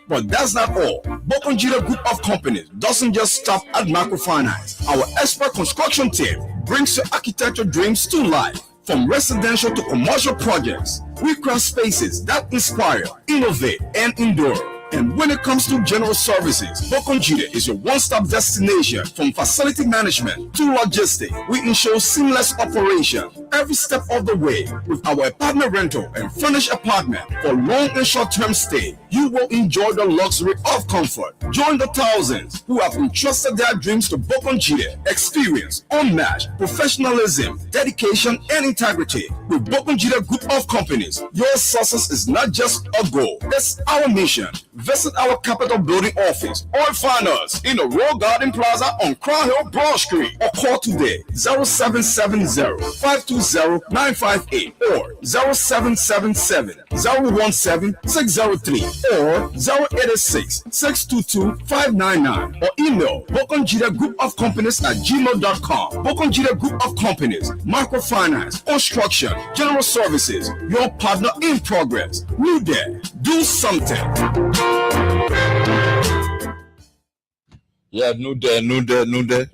But that's not all. Bokongire Group of Companies doesn't just stop at microfinance. Our expert construction team brings your architecture dreams to life. From residential to commercial projects, we craft spaces that inspire, innovate, and endure. And when it comes to general services, Bokongire is your one-stop destination. From facility management to logistics, we ensure seamless operation every step of the way. With our apartment rental and furnished apartment for long and short-term stay, you will enjoy the luxury of comfort. Join the thousands who have entrusted their dreams to Bokongire. Experience, unmatched professionalism, dedication, and integrity. With Bokongire Group of Companies, your success is not just a goal, it's our mission. Visit our Capitol Building office or find us in the Royal Garden Plaza on Crown Hill, Broad Street, or call today 0770-520-958 or 0777-017-603 or 0886-622-599 or email Bokongire Group of Companies at gmail.com. Bokongire Group of Companies, microfinance, construction, general services, your partner in progress. New Day, do something. Yeah, no there,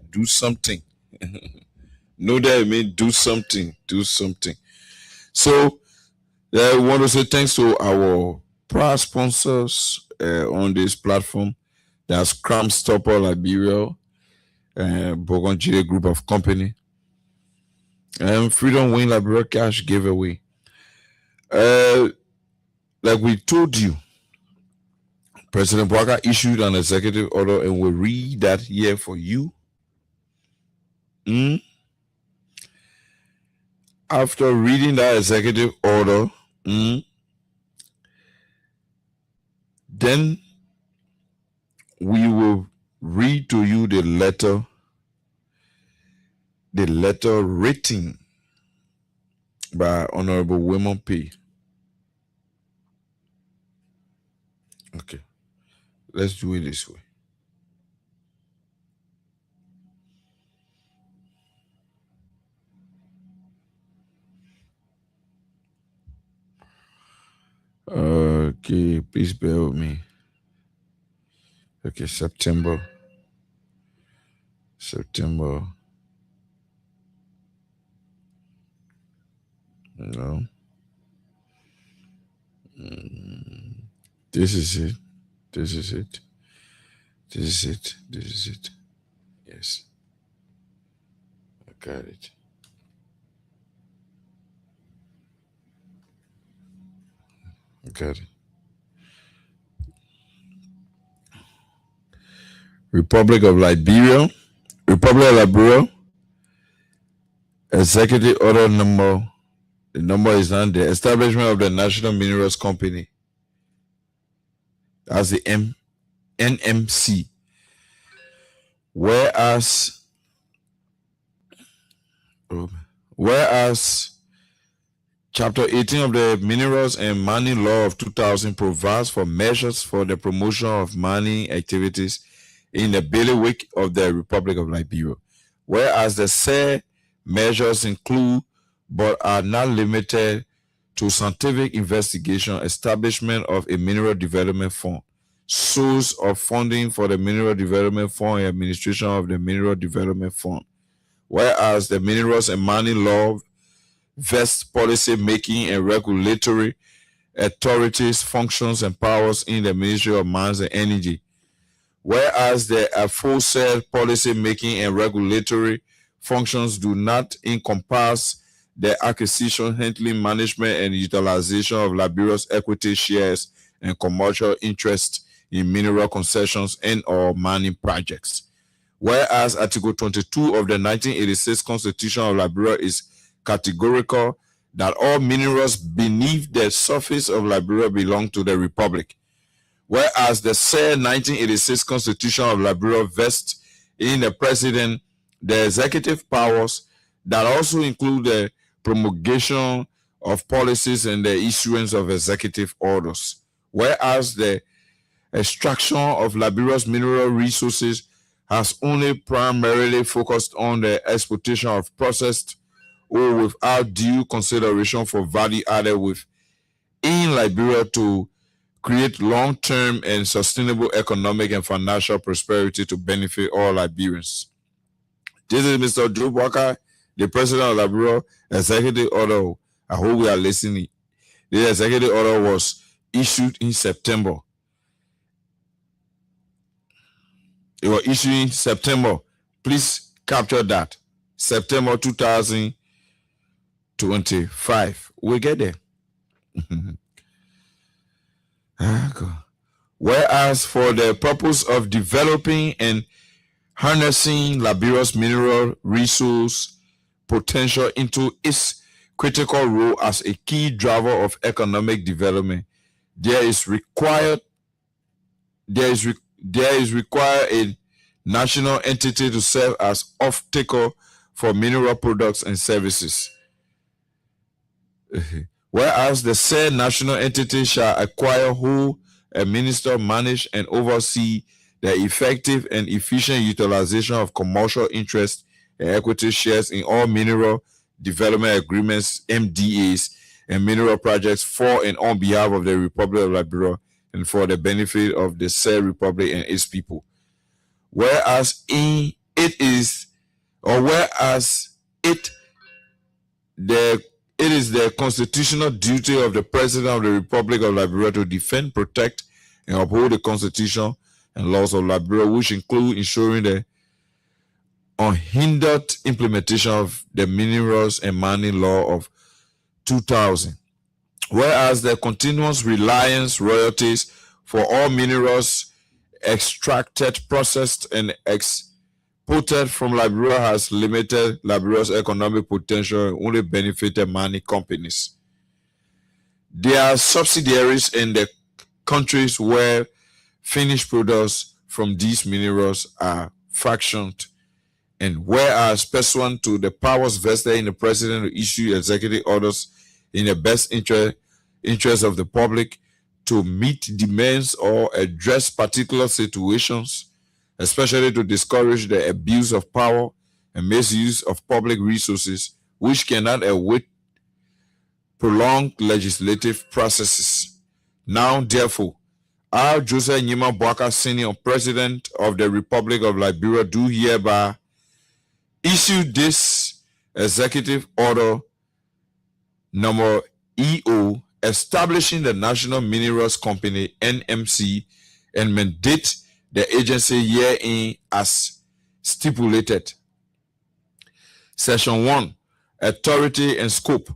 do something. No there, I mean do something. So, we want to say thanks to our prior sponsors on this platform. That's Cram Stopper Liberia, Bokongire Group of Company, and Freedom Win Liberia Cash Giveaway. Like we told you, President Bwaka issued an executive order, and we'll read that here for you. After reading that executive order, then we will read to you the letter written by Honorable Women P. Okay. Let's do it this way. Okay, please bear with me. Okay, September. No. This is it. Yes. I got it. Republic of Liberia, Executive Order number. The number is on the establishment of the National Minerals Company. That's the NMC. Whereas Chapter 18 of the Minerals and Mining Law of 2000 provides for measures for the promotion of mining activities in the bailiwick of the Republic of Liberia. Whereas the said measures include but are not limited to scientific investigation, establishment of a mineral development fund, source of funding for the mineral development fund, and administration of the mineral development fund. Whereas the Minerals and Mining Law vests policy making and regulatory authorities, functions, and powers in the Ministry of Mines and Energy. Whereas the aforesaid policy making and regulatory functions do not encompass the acquisition, handling, management, and utilization of Liberia's equity shares and commercial interest in mineral concessions and or mining projects. Whereas Article 22 of the 1986 Constitution of Liberia is categorical that all minerals beneath the surface of Liberia belong to the Republic. whereas the said 1986 Constitution of Liberia vests in the president the executive powers that also include the promulgation of policies and the issuance of executive orders, whereas the extraction of Liberia's mineral resources has only primarily focused on the exploitation of processed or without due consideration for value added within Liberia to create long-term and sustainable economic and financial prosperity to benefit all Liberians. This is Mr. Joe Walker, the president of Liberia, executive order. I hope we are listening. The executive order was issued in September. It was issued in September. Please capture that. September 2025. We'll get there. Whereas for the purpose of developing and harnessing Liberia's mineral resource potential into its critical role as a key driver of economic development, there is required a national entity to serve as off-taker for mineral products and services. Whereas the said national entity shall acquire, hold, administer, manage, and oversee the effective and efficient utilization of commercial interest and equity shares in all mineral development agreements, MDAs, and mineral projects for and on behalf of the Republic of Liberia and for the benefit of the said republic and its people. Whereas it is the constitutional duty of the President of the Republic of Liberia to defend, protect, and uphold the Constitution and laws of Liberia, which include ensuring the unhindered implementation of the Minerals and Mining Law of 2000. Whereas the continuous reliance royalties for all minerals extracted, processed, and exported from Liberia has limited Liberia's economic potential and only benefited mining companies. There are subsidiaries in the countries where finished products from these minerals are fractioned, and whereas pursuant to the powers vested in the president to issue executive orders in the best interest of the public to meet demands or address particular situations, especially to discourage the abuse of power and misuse of public resources, which cannot await prolonged legislative processes. Now, therefore, I, Joseph Nyima Boaka, Senior President of the Republic of Liberia, do hereby issue this executive order number EO establishing the National Minerals Company, NMC, and mandate the agency herein as stipulated. Section 1, Authority and Scope.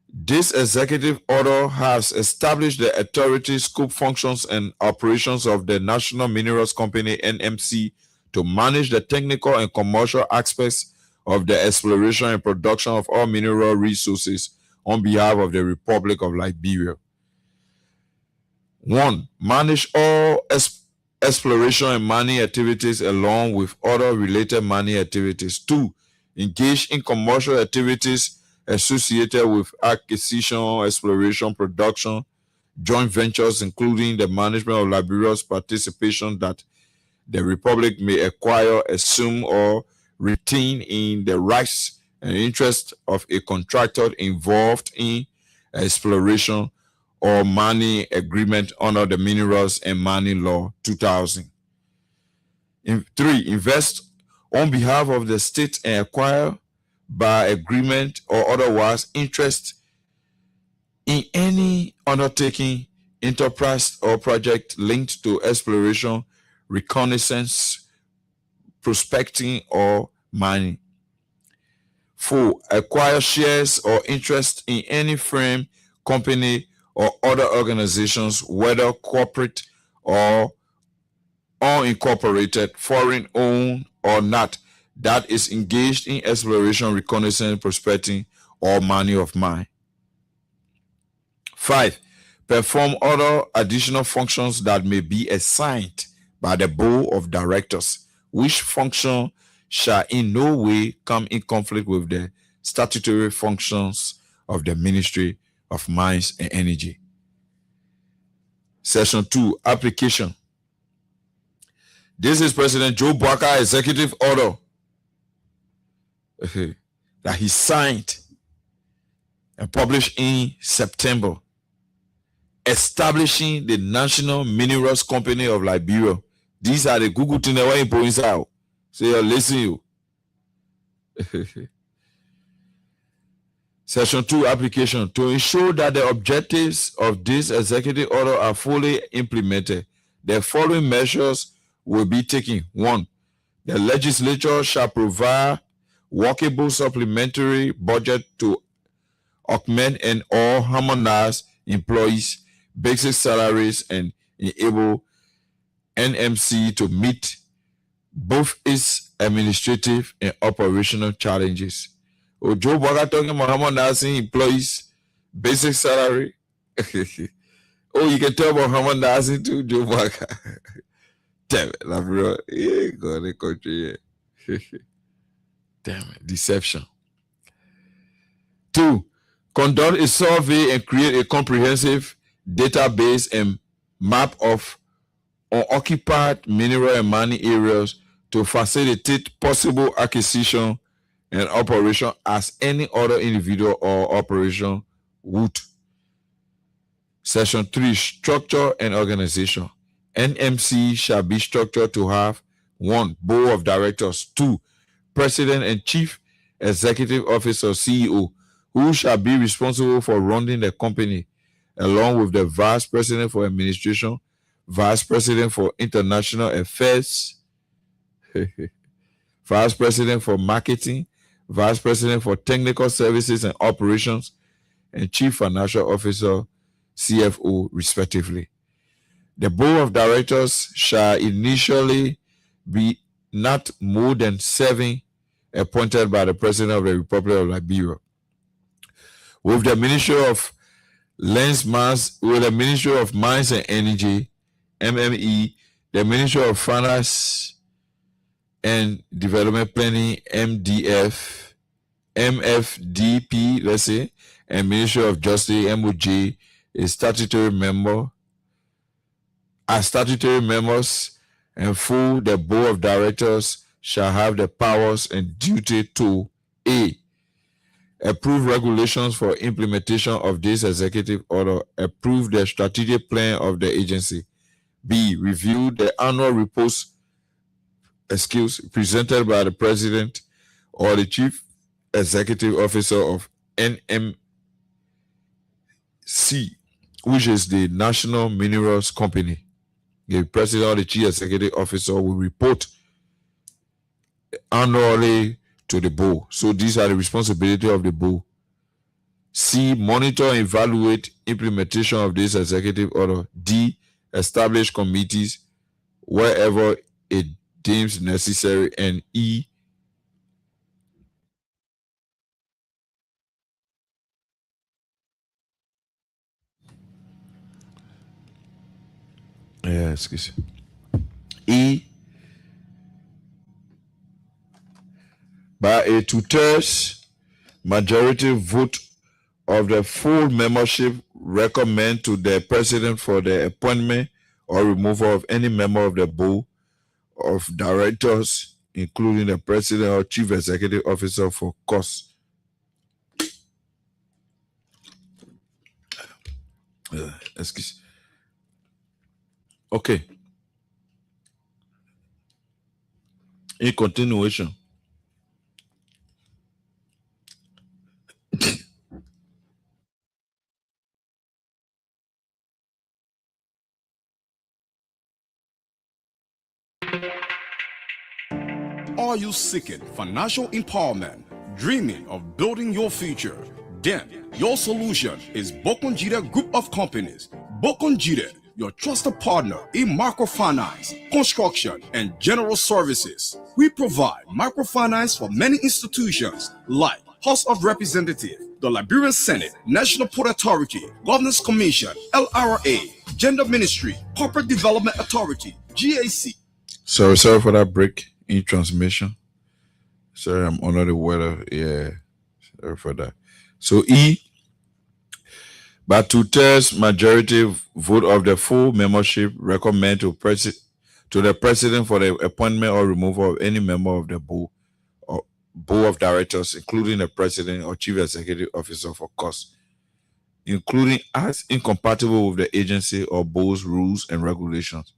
This executive order has established the authority, scope, functions, and operations of the National Minerals Company, NMC, to manage the technical and commercial aspects of the exploration and production of all mineral resources on behalf of the Republic of Liberia. 1. Manage all exploration and mining activities along with other related mining activities. 2. Engage in commercial activities associated with acquisition, exploration, production, joint ventures, including the management of Liberia's participation that the Republic may acquire, assume, or retain in the rights and interest of a contractor involved in exploration or mining agreement under the Minerals and Mining Law 2000. 3. Invest on behalf of the state and acquire by agreement or otherwise interest in any undertaking, enterprise, or project linked to exploration, reconnaissance, prospecting, or mining. 4. Acquire shares or interest in any firm, company, or other organizations, whether corporate or unincorporated, foreign-owned or not, that is engaged in exploration, reconnaissance, prospecting, or mining of mine. 5. perform other additional functions that may be assigned by the board of directors, which function shall in no way come in conflict with the statutory functions of the Ministry of Mines and Energy. Section 2, application. This is President Joe Boakai executive order that he signed and published in September, establishing the National Minerals Company of Liberia. These are the Google things that were points out. So you're listening. Section 2, application. To ensure that the objectives of this executive order are fully implemented, the following measures will be taken. 1. The legislature shall provide workable supplementary budget to augment and or harmonize employees' basic salaries and enable NMC to meet both its administrative and operational challenges. Joe Boakai talking about harmonizing employees' basic salary. Oh, you can tell about harmonizing too, Joe Boakai. Damn it, bro. Yeah, go the country. Yeah. Damn it, deception. 2. Conduct a survey and create a comprehensive database and map of unoccupied mineral and mining areas to facilitate possible acquisition and operation as any other individual or operation would. Section 3, structure and organization. NMC shall be structured to have 1. Board of directors, 2. President and Chief Executive Officer, CEO, who shall be responsible for running the company, along with the Vice President for Administration, Vice President for International Affairs, Vice President for Marketing, Vice President for Technical Services and Operations, and Chief Financial Officer, CFO, respectively. The Board of Directors shall initially be not more than 7 appointed by the President of the Republic of Liberia. With the Ministry of Mines and Energy, MME, the Ministry of Finance and Development Planning, MDF, MFDP, let's say, and Ministry of Justice, MOJ, is statutory member. As statutory members and full, the Board of Directors shall have the powers and duty to A. Approve regulations for implementation of this executive order. Approve the strategic plan of the agency. B. Review the annual reports presented by the President or the Chief Executive Officer of NMC, which is the National Minerals Company. The President or the Chief Executive Officer will report annually to the board. So these are the responsibility of the board. C. Monitor and evaluate implementation of this executive order. D. Establish committees wherever it deems necessary. And E. Excuse me. E. By a 2/3 majority vote of the full membership, recommend to the President for the appointment or removal of any member of the Board of Directors, including the President or Chief Executive Officer, for cause. Excuse me. Okay. In continuation, Are you seeking financial empowerment, dreaming of building your future? Then your solution is Bokonjide Group of Companies. Bokonjide, your trusted partner in microfinance, construction, and general services. We provide microfinance for many institutions like House of Representatives, The Liberian Senate, National Port Authority, Governance Commission, LRA, Gender Ministry, Corporate Development Authority, GAC. Sorry for that break in transmission. Sorry, I'm under the weather. Yeah, sorry for that. So E, by 2/3 majority vote of the full membership, recommend to the president for the appointment or removal of any member of the board of directors, including the president or chief executive officer for cause, including as incompatible with the agency or board's rules and regulations,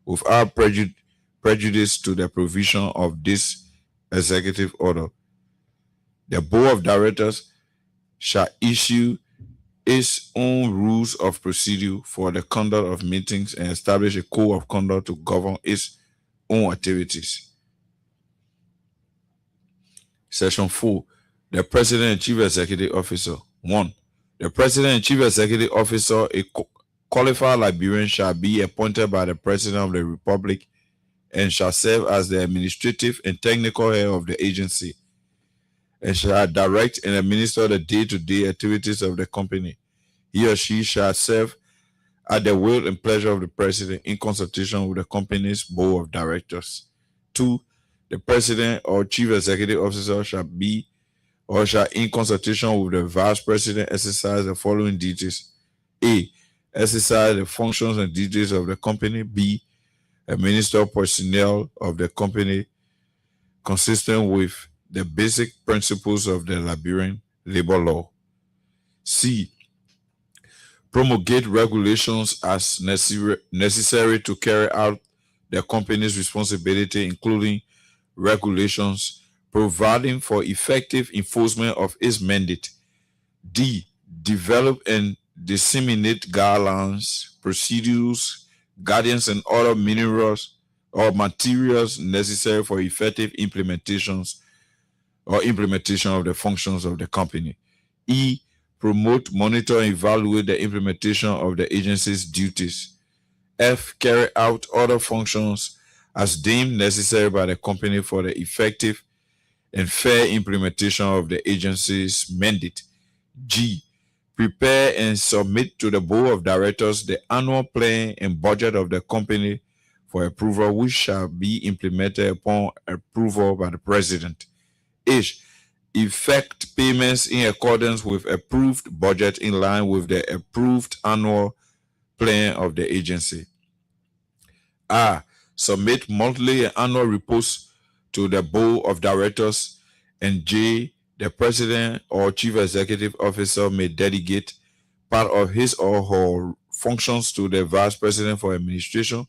without prejudice to the provision of this executive order. The board of directors shall issue its own rules of procedure for the conduct of meetings and establish a code of conduct to govern its own activities. Section 4. The President and Chief Executive Officer. 1. The President and Chief Executive Officer, a qualified Liberian, shall be appointed by the President of the Republic and shall serve as the administrative and technical head of the agency and shall direct and administer the day-to-day activities of the company. He or she shall serve at the will and pleasure of the President in consultation with the company's board of directors. 2. The President or Chief Executive Officer shall be or shall, in consultation with the Vice President, exercise the following duties. A. Exercise the functions and duties of the company. B. Administer personnel of the company consistent with the basic principles of the Liberian labor law. C. Promulgate regulations as necessary to carry out the company's responsibility, including regulations providing for effective enforcement of its mandate. D. Develop and disseminate guidelines, procedures, guidance, and other minerals or materials necessary for effective implementation of the functions of the company. E. Promote, monitor, and evaluate the implementation of the agency's duties. F. Carry out other functions as deemed necessary by the company for the effective and fair implementation of the agency's mandate. G. Prepare and submit to the board of directors the annual plan and budget of the company for approval, which shall be implemented upon approval by the president. H. Effect payments in accordance with approved budget in line with the approved annual plan of the agency. R. Submit monthly and annual reports to the board of directors. And J. The president or chief executive officer may delegate part of his or her functions to the vice president for administration,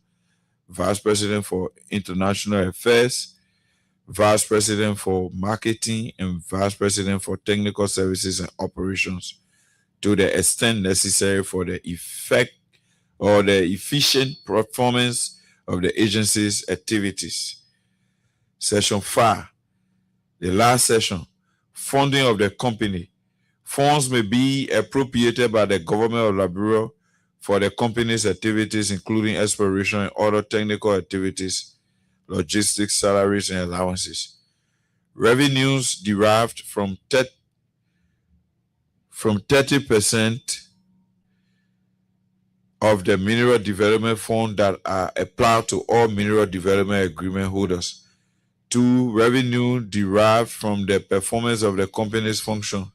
vice president for international affairs, vice president for marketing, and vice president for technical services and operations, to the extent necessary for the effect or the efficient performance of the agency's activities. Section 5, the last section, funding of the company. Funds may be appropriated by the government of Liberia for the company's activities, including exploration and other technical activities, logistics, salaries, and allowances. Revenues derived from 30% of the Mineral Development Fund that are applied to all Mineral Development Agreement holders. 2. Revenue derived from the performance of the company's function.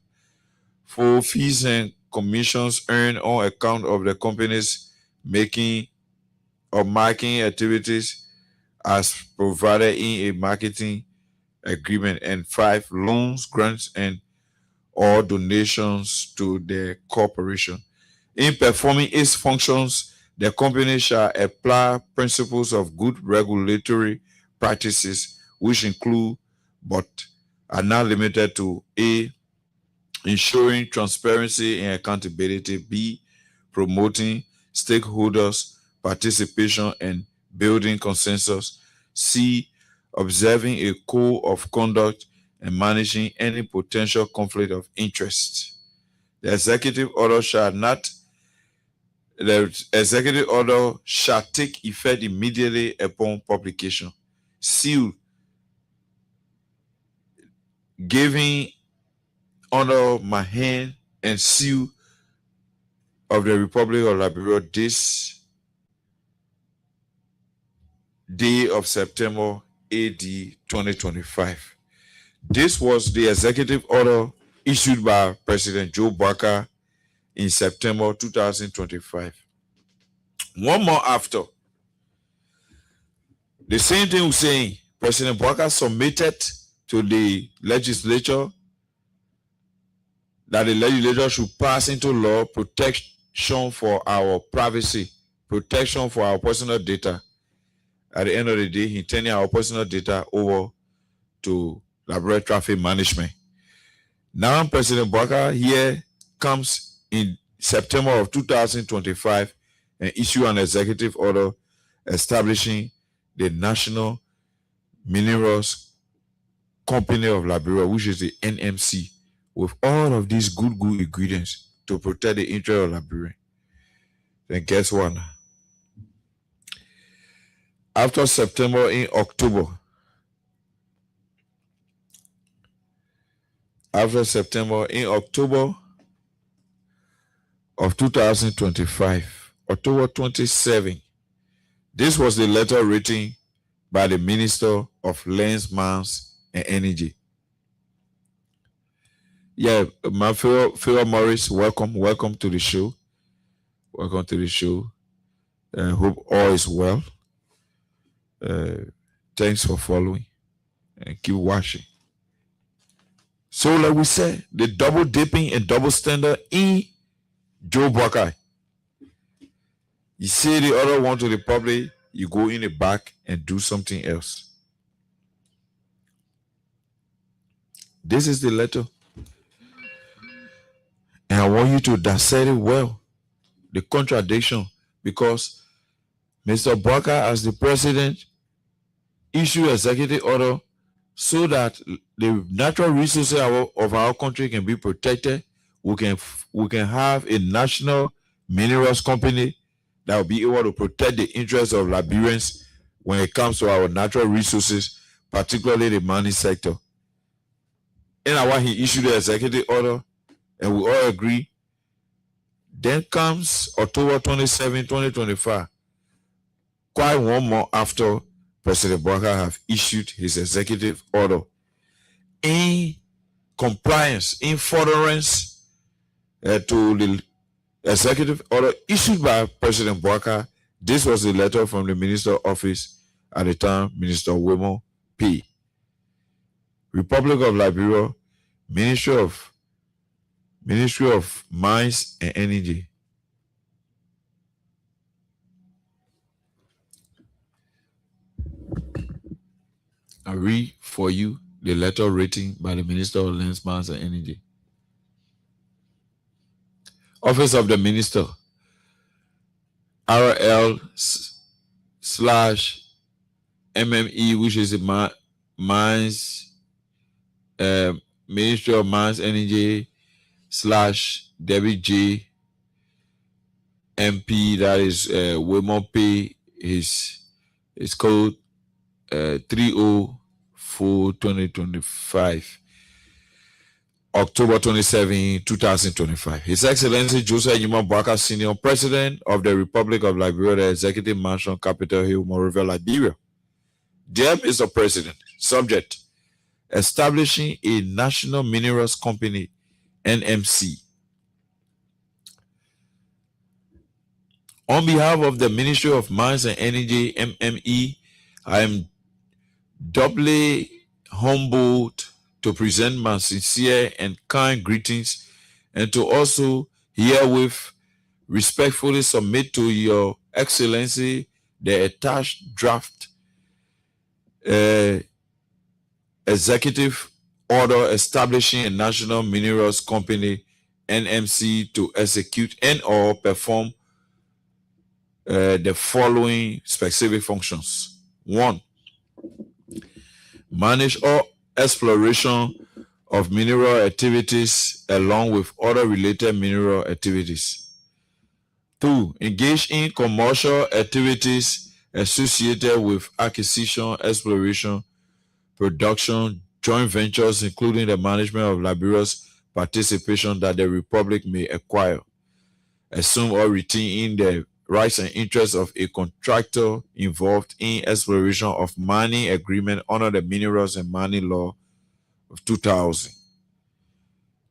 4. Fees and commissions earned on account of the company's making or marketing activities as provided in a marketing agreement. And 5. Loans, grants, and or donations to the corporation. In performing its functions, the company shall apply principles of good regulatory practices, which include, but are not limited to: A. Ensuring transparency and accountability. B. Promoting stakeholders' participation and building consensus. C. Observing a code of conduct and managing any potential conflict of interest. The executive order shall take effect immediately upon publication. Sealed, giving under my hand and seal of the Republic of Liberia this day of September AD 2025. This was the executive order issued by President Joe Barker in September 2025. 1 month after, the same thing was saying, President Barker submitted to the legislature that the legislature should pass into law protection for our privacy, protection for our personal data. At the end of the day, he turning our personal data over to Liberia Traffic Management. Now, President Barker here comes in September of 2025 and issue an executive order establishing the National Minerals Company of Liberia, which is the NMC, with all of these good ingredients to protect the interest of Liberia. Then guess what? After September, in October of 2025, October 27, this was the letter written by the Minister of Lands, Mines, and Energy. Yeah, my fellow Morris, welcome to the show. Welcome to the show. Hope all is well. Thanks for following and keep watching. So, like we said, the double dipping and double standard in Joe Barker. You say the other one to the public, you go in the back and do something else. This is the letter. And I want you to dissect it well, the contradiction, because Mr. Barker, as the president, issued executive order so that the natural resources of our country can be protected. We can have a national minerals company that will be able to protect the interests of Liberians when it comes to our natural resources, particularly the mining sector. And why he issued the executive order, and we all agree. Then comes October 27, 2025, quite 1 month after President Barker have issued his executive order in compliance, in furtherance to the executive order issued by President Barker. This was the letter from the Minister Office at the time, Minister Wilmot P. Republic of Liberia, Ministry of Mines and Energy. I read for you the letter written by the Minister of Lands, Mines and Energy. Office of the Minister, RL/MME, which is the Mines, Ministry of Mines Energy /WJ MP, that is Wilmot P. His code 304/2025, October 27, 2025. His Excellency Joseph Yuma Barker, Senior President of the Republic of Liberia, the Executive Mansion, Capitol Hill, Monrovia, Liberia. Dear Mr. President, subject: establishing a National Minerals Company, NMC. On behalf of the Ministry of Mines and Energy, MME, I am doubly humbled to present my sincere and kind greetings and to also herewith respectfully submit to Your Excellency the attached draft executive order establishing a National Minerals Company, NMC, to execute and or perform the following specific functions. 1. Manage all exploration of mineral activities along with other related mineral activities. 2. Engage in commercial activities associated with acquisition, exploration, production, joint ventures, including the management of Liberia's participation that the Republic may acquire, assume or retain in the rights and interests of a contractor involved in exploration of mining agreement under the Minerals and Mining Law of 2000.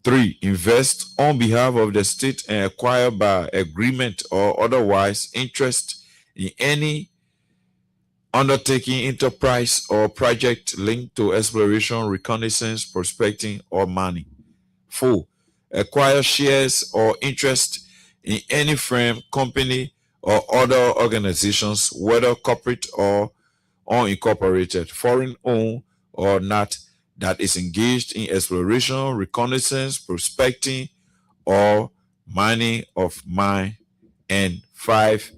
3. Invest on behalf of the state and acquire by agreement or otherwise interest in any undertaking, enterprise, or project linked to exploration, reconnaissance, prospecting, or mining. 4. Acquire shares or interest in any firm, company, or other organizations, whether corporate or unincorporated, foreign-owned or not, that is engaged in exploration, reconnaissance, prospecting, or mining of mine. And 5.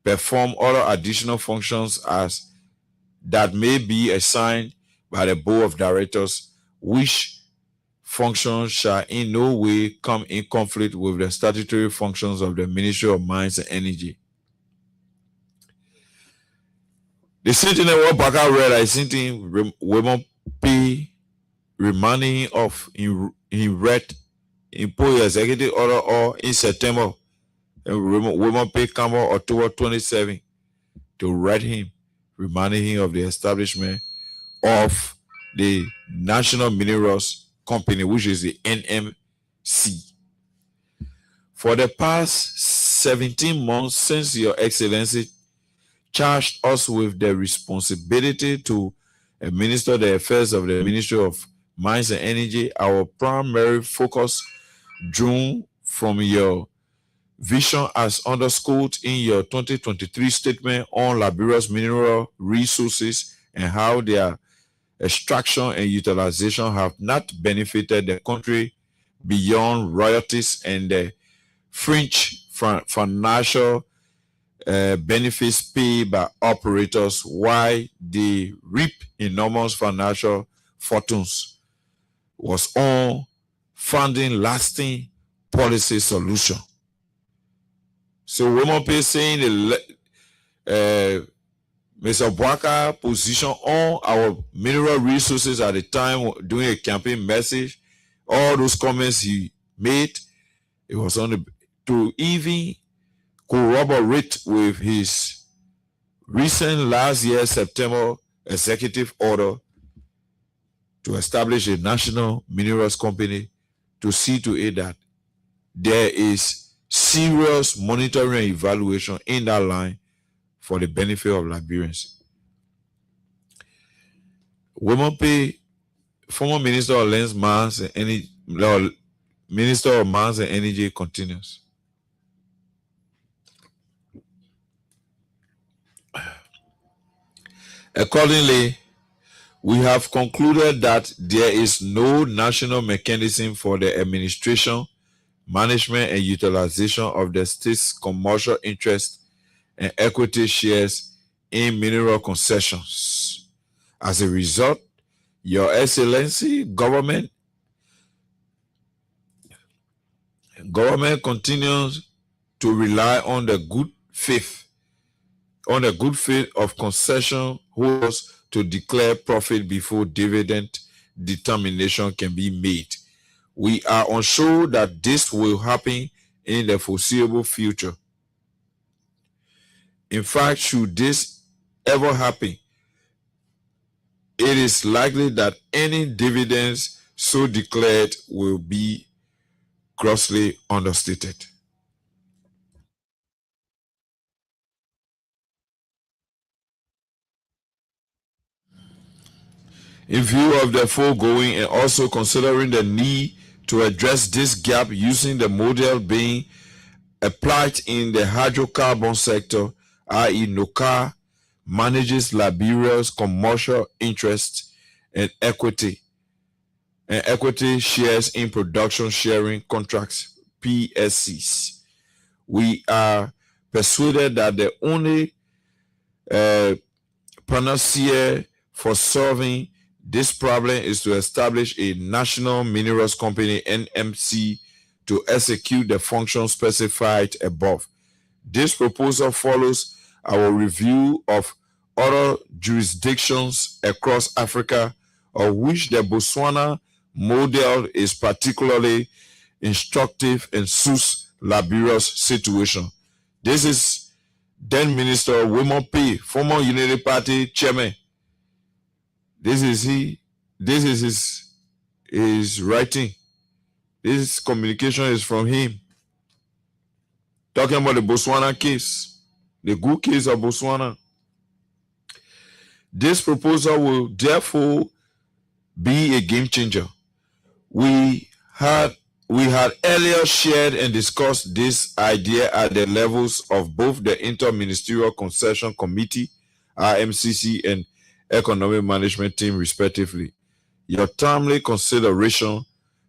Perform other additional functions as that may be assigned by the board of directors, which functions shall in no way come in conflict with the statutory functions of the Ministry of Mines and Energy. The same thing that Baka read, I think we won't pay remaining of in red in Poe executive order or in September. Women pay Campbell October 27 to write him, reminding him of the establishment of the National Minerals Company, which is the NMC. For the past 17 months since Your Excellency charged us with the responsibility to administer the affairs of the Ministry of Mines and Energy, our primary focus drew from your vision as underscored in your 2023 statement on Liberia's mineral resources and how their extraction and utilization have not benefited the country beyond royalties and the fringe financial benefits paid by operators, while they reap enormous financial fortunes, was on finding lasting policy solution. So women pay saying the Mr. Bwaka position on our mineral resources at the time during a campaign message, all those comments he made, it was on to even corroborate with his recent last year September executive order to establish a national minerals company to see to it that there is serious monitoring and evaluation in that line for the benefit of Liberians. Women former Minister of Lands, Mines and Energy, Minister of Mines and Energy continues. Accordingly, we have concluded that there is no national mechanism for the administration, management, and utilization of the state's commercial interest and equity shares in mineral concessions. As a result, Your Excellency, government continues to rely on the good faith of concession holders to declare profit before dividend determination can be made. We are unsure that this will happen in the foreseeable future. In fact, should this ever happen, it is likely that any dividends so declared will be grossly understated. In view of the foregoing and also considering the need to address this gap using the model being applied in the hydrocarbon sector, i.e. NOCA manages Liberia's commercial interests and equity shares in production sharing contracts, PSCs. We are persuaded that the only panacea for solving this problem is to establish a national minerals company, NMC, to execute the functions specified above. This proposal follows our review of other jurisdictions across Africa, of which the Botswana model is particularly instructive and suits Liberia's situation. This is then Minister Wilmot P., former Unity Party chairman. This is his writing. This communication is from him. Talking about the Botswana case, the good case of Botswana. This proposal will therefore be a game changer. We had earlier shared and discussed this idea at the levels of both the Interministerial Concession Committee, RMCC, and Economic Management Team, respectively. Your timely consideration,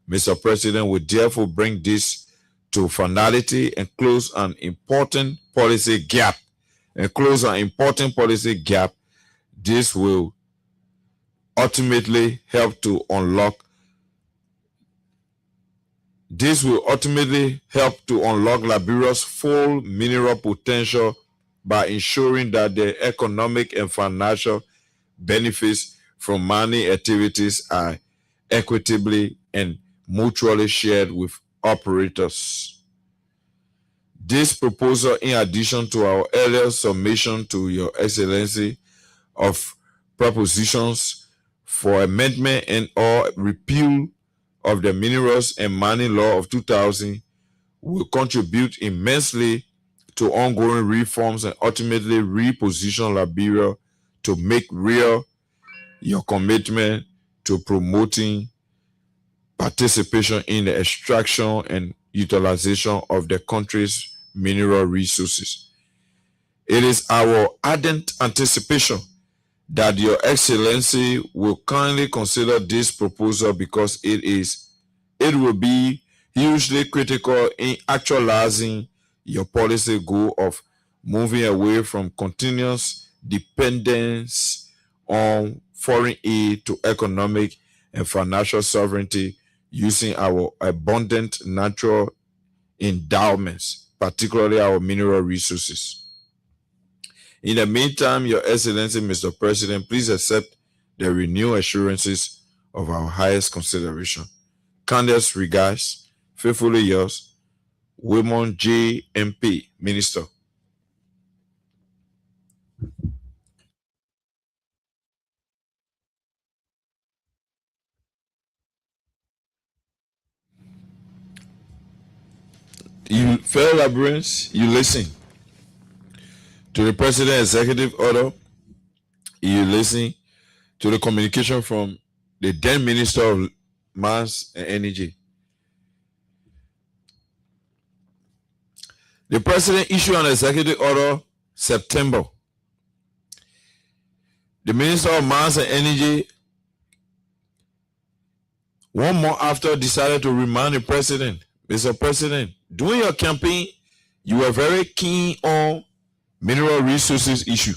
Mr. President, will therefore bring this to finality and close an important policy gap. This will ultimately help to unlock Liberia's full mineral potential by ensuring that the economic and financial benefits from mining activities are equitably and mutually shared with operators. This proposal, in addition to our earlier submission to Your Excellency of propositions for amendment and or repeal of the Minerals and Mining Law of 2000, will contribute immensely to ongoing reforms and ultimately reposition Liberia to make real your commitment to promoting participation in the extraction and utilization of the country's mineral resources. It is our ardent anticipation that Your Excellency will kindly consider this proposal because it will be hugely critical in actualizing your policy goal of moving away from continuous dependence on foreign aid to economic and financial sovereignty using our abundant natural endowments, particularly our mineral resources. In the meantime, Your Excellency, Mr. President, please accept the renewed assurances of our highest consideration. Kindest regards, faithfully yours, Wilmot J. MP, Minister. You fellow Liberians, you listen to the President's executive order. You listen to the communication from the then Minister of Mines and Energy. The President issued an executive order September. The Minister of Mines and Energy, 1 month after, decided to remind the President, Mr. President, during your campaign, you were very keen on mineral resources issue.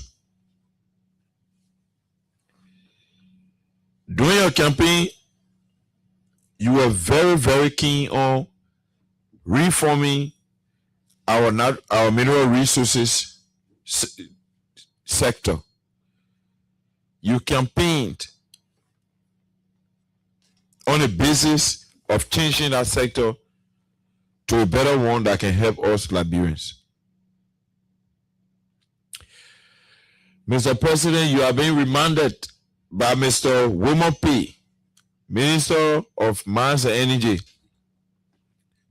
During your campaign, you were very, very keen on reforming our mineral resources sector. You campaigned on the basis of changing that sector to a better one that can help us Liberians. Mr. President, you are being remanded by Mr. Wilmot P., Minister of Mines and Energy,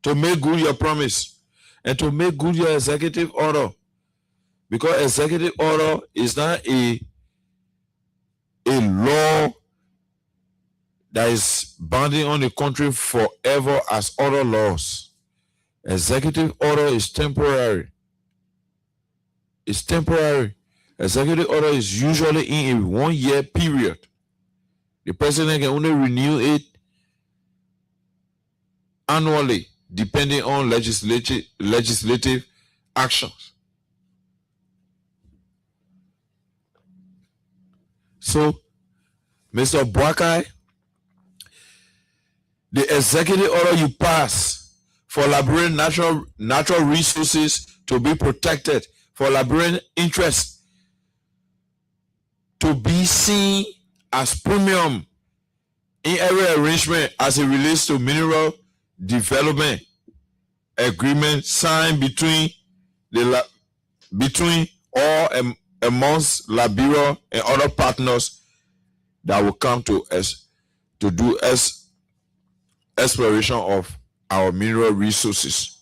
to make good your promise and to make good your executive order. Because executive order is not a law that is binding on the country forever as other laws. Executive order is temporary. It's temporary. Executive order is usually in a 1 year period. The president can only renew it annually, depending on legislative actions. So, Mr. Boakai, the executive order you pass for Liberian natural resources to be protected, for Liberian interests to be seen as premium in every arrangement as it relates to mineral development agreement signed between all amongst Liberia and other partners that will come to us to do exploration of our mineral resources.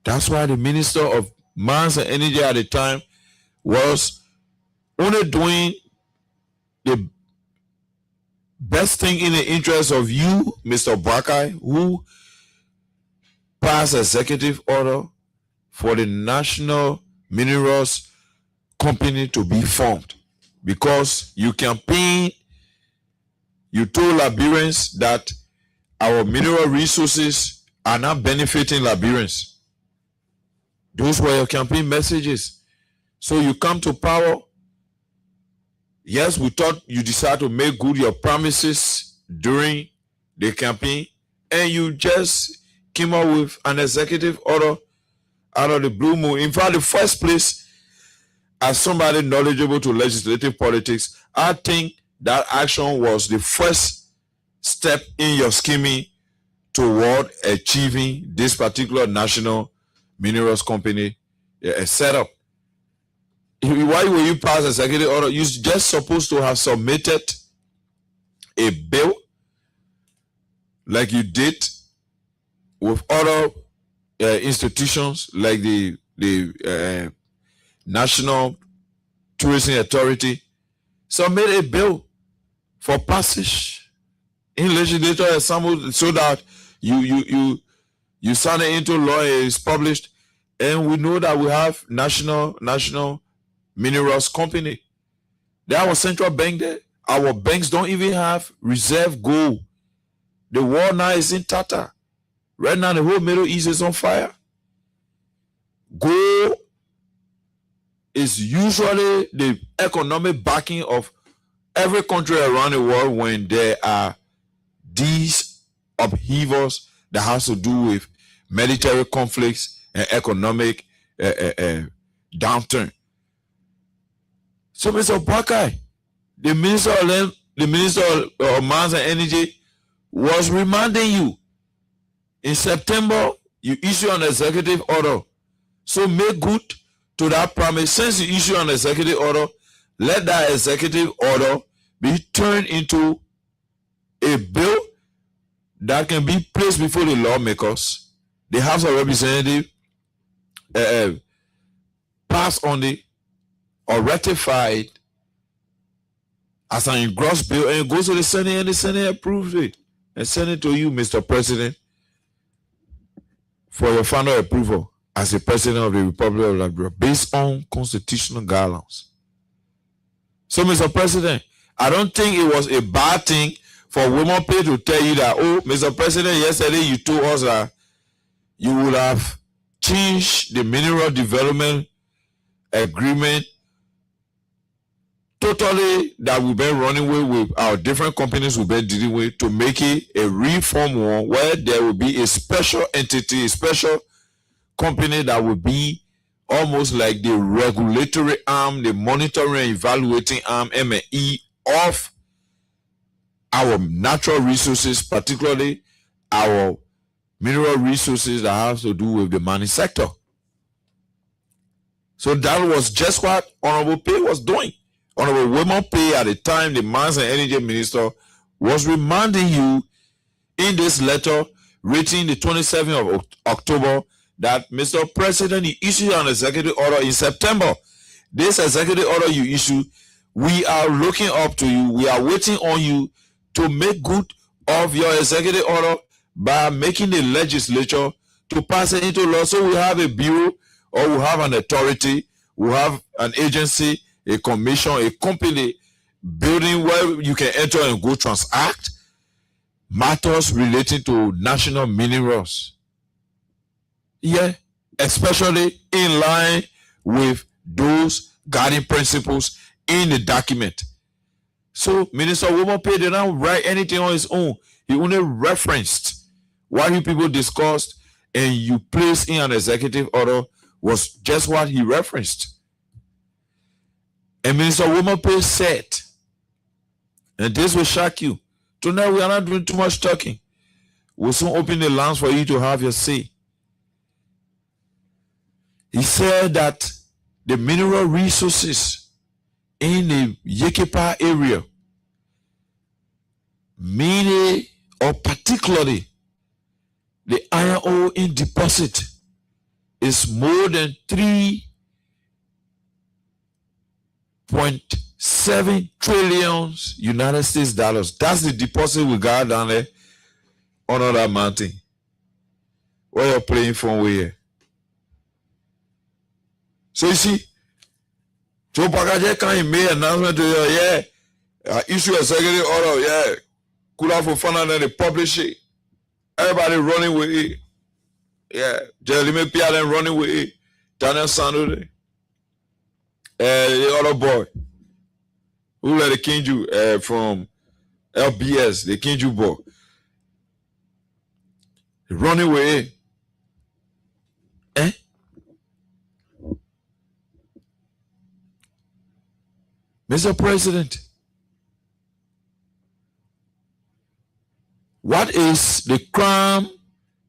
That's why the Minister of Mines and Energy at the time was only doing the best thing in the interest of you, Mr. Bakai, who passed executive order for the National Minerals Company to be formed. Because you campaigned, you told Liberians that our mineral resources are not benefiting Liberians. Those were your campaign messages. So you come to power. Yes, we thought you decided to make good your promises during the campaign, and you just came up with an executive order out of the blue moon. In fact, the first place, as somebody knowledgeable to legislative politics, I think that action was the first step in your scheming toward achieving this particular national minerals company setup. Why were you pass executive order? You're just supposed to have submitted a bill like you did with other institutions like the National Tourism Authority. Submit a bill for passage in legislature assembly so that you sign it into law, it is published, and we know that we have national minerals company. They have a central bank there. Our banks don't even have reserve gold. The world now is in tatter. Right now, the whole Middle East is on fire. Gold is usually the economic backing of every country around the world when there are these upheavals that has to do with military conflicts and economic downturn. So, Mr. Bakai, the Minister of Mines and Energy was reminding you in September, you issue an executive order. So make good to that promise. Since you issue an executive order, let that executive order be turned into a bill that can be placed before the lawmakers. The House of Representatives pass on it or ratified as an engrossed bill, and it goes to the Senate, and the Senate approves it and send it to you, Mr. President, for your final approval as the President of the Republic of Liberia based on constitutional guidelines. So, Mr. President, I don't think it was a bad thing for Women Pay to tell you that, oh, Mr. President, yesterday you told us that you would have changed the mineral development agreement totally that we've been running with our different companies we've been dealing with to make it a reform one where there will be a special entity, a special company that will be almost like the regulatory arm, the monitoring and evaluating arm, M&E, of our natural resources, particularly our mineral resources that have to do with the mining sector. So that was just what Honorable Pay was doing. Honorable Women Pay at the time, the Mines and Energy Minister, was reminding you in this letter written the 27th of October that, Mr. President, you issued an executive order in September. This executive order you issued, we are looking up to you. We are waiting on you to make good of your executive order by making the legislature to pass it into law. So we have a bureau, or we have an authority, we have an agency, a commission, a company building where you can enter and go transact matters relating to national minerals. Yeah, especially in line with those guiding principles in the document. So Minister Women Pay did not write anything on his own. He only referenced what you people discussed, and you placed in an executive order was just what he referenced. And Minister Women Pay said, and this will shock you, Tonight we are not doing too much talking. We'll soon open the lines for you to have your say. He said that the mineral resources in the Yekepa area, mainly or particularly the iron ore in deposit, is more than 3.7 trillion United States dollars. That's the deposit we got down there under that mountain. Where you're playing from here. So you see, Joe Pagaje can make an announcement to you, issue a executive order, cool out for fun and then they publish it. Everybody running with it. Jeremy Pialen running with it. Daniel Sandro, the other boy, who let the Kinju from LBS, the Kinju boy, running with it. Mr. President, what is the crime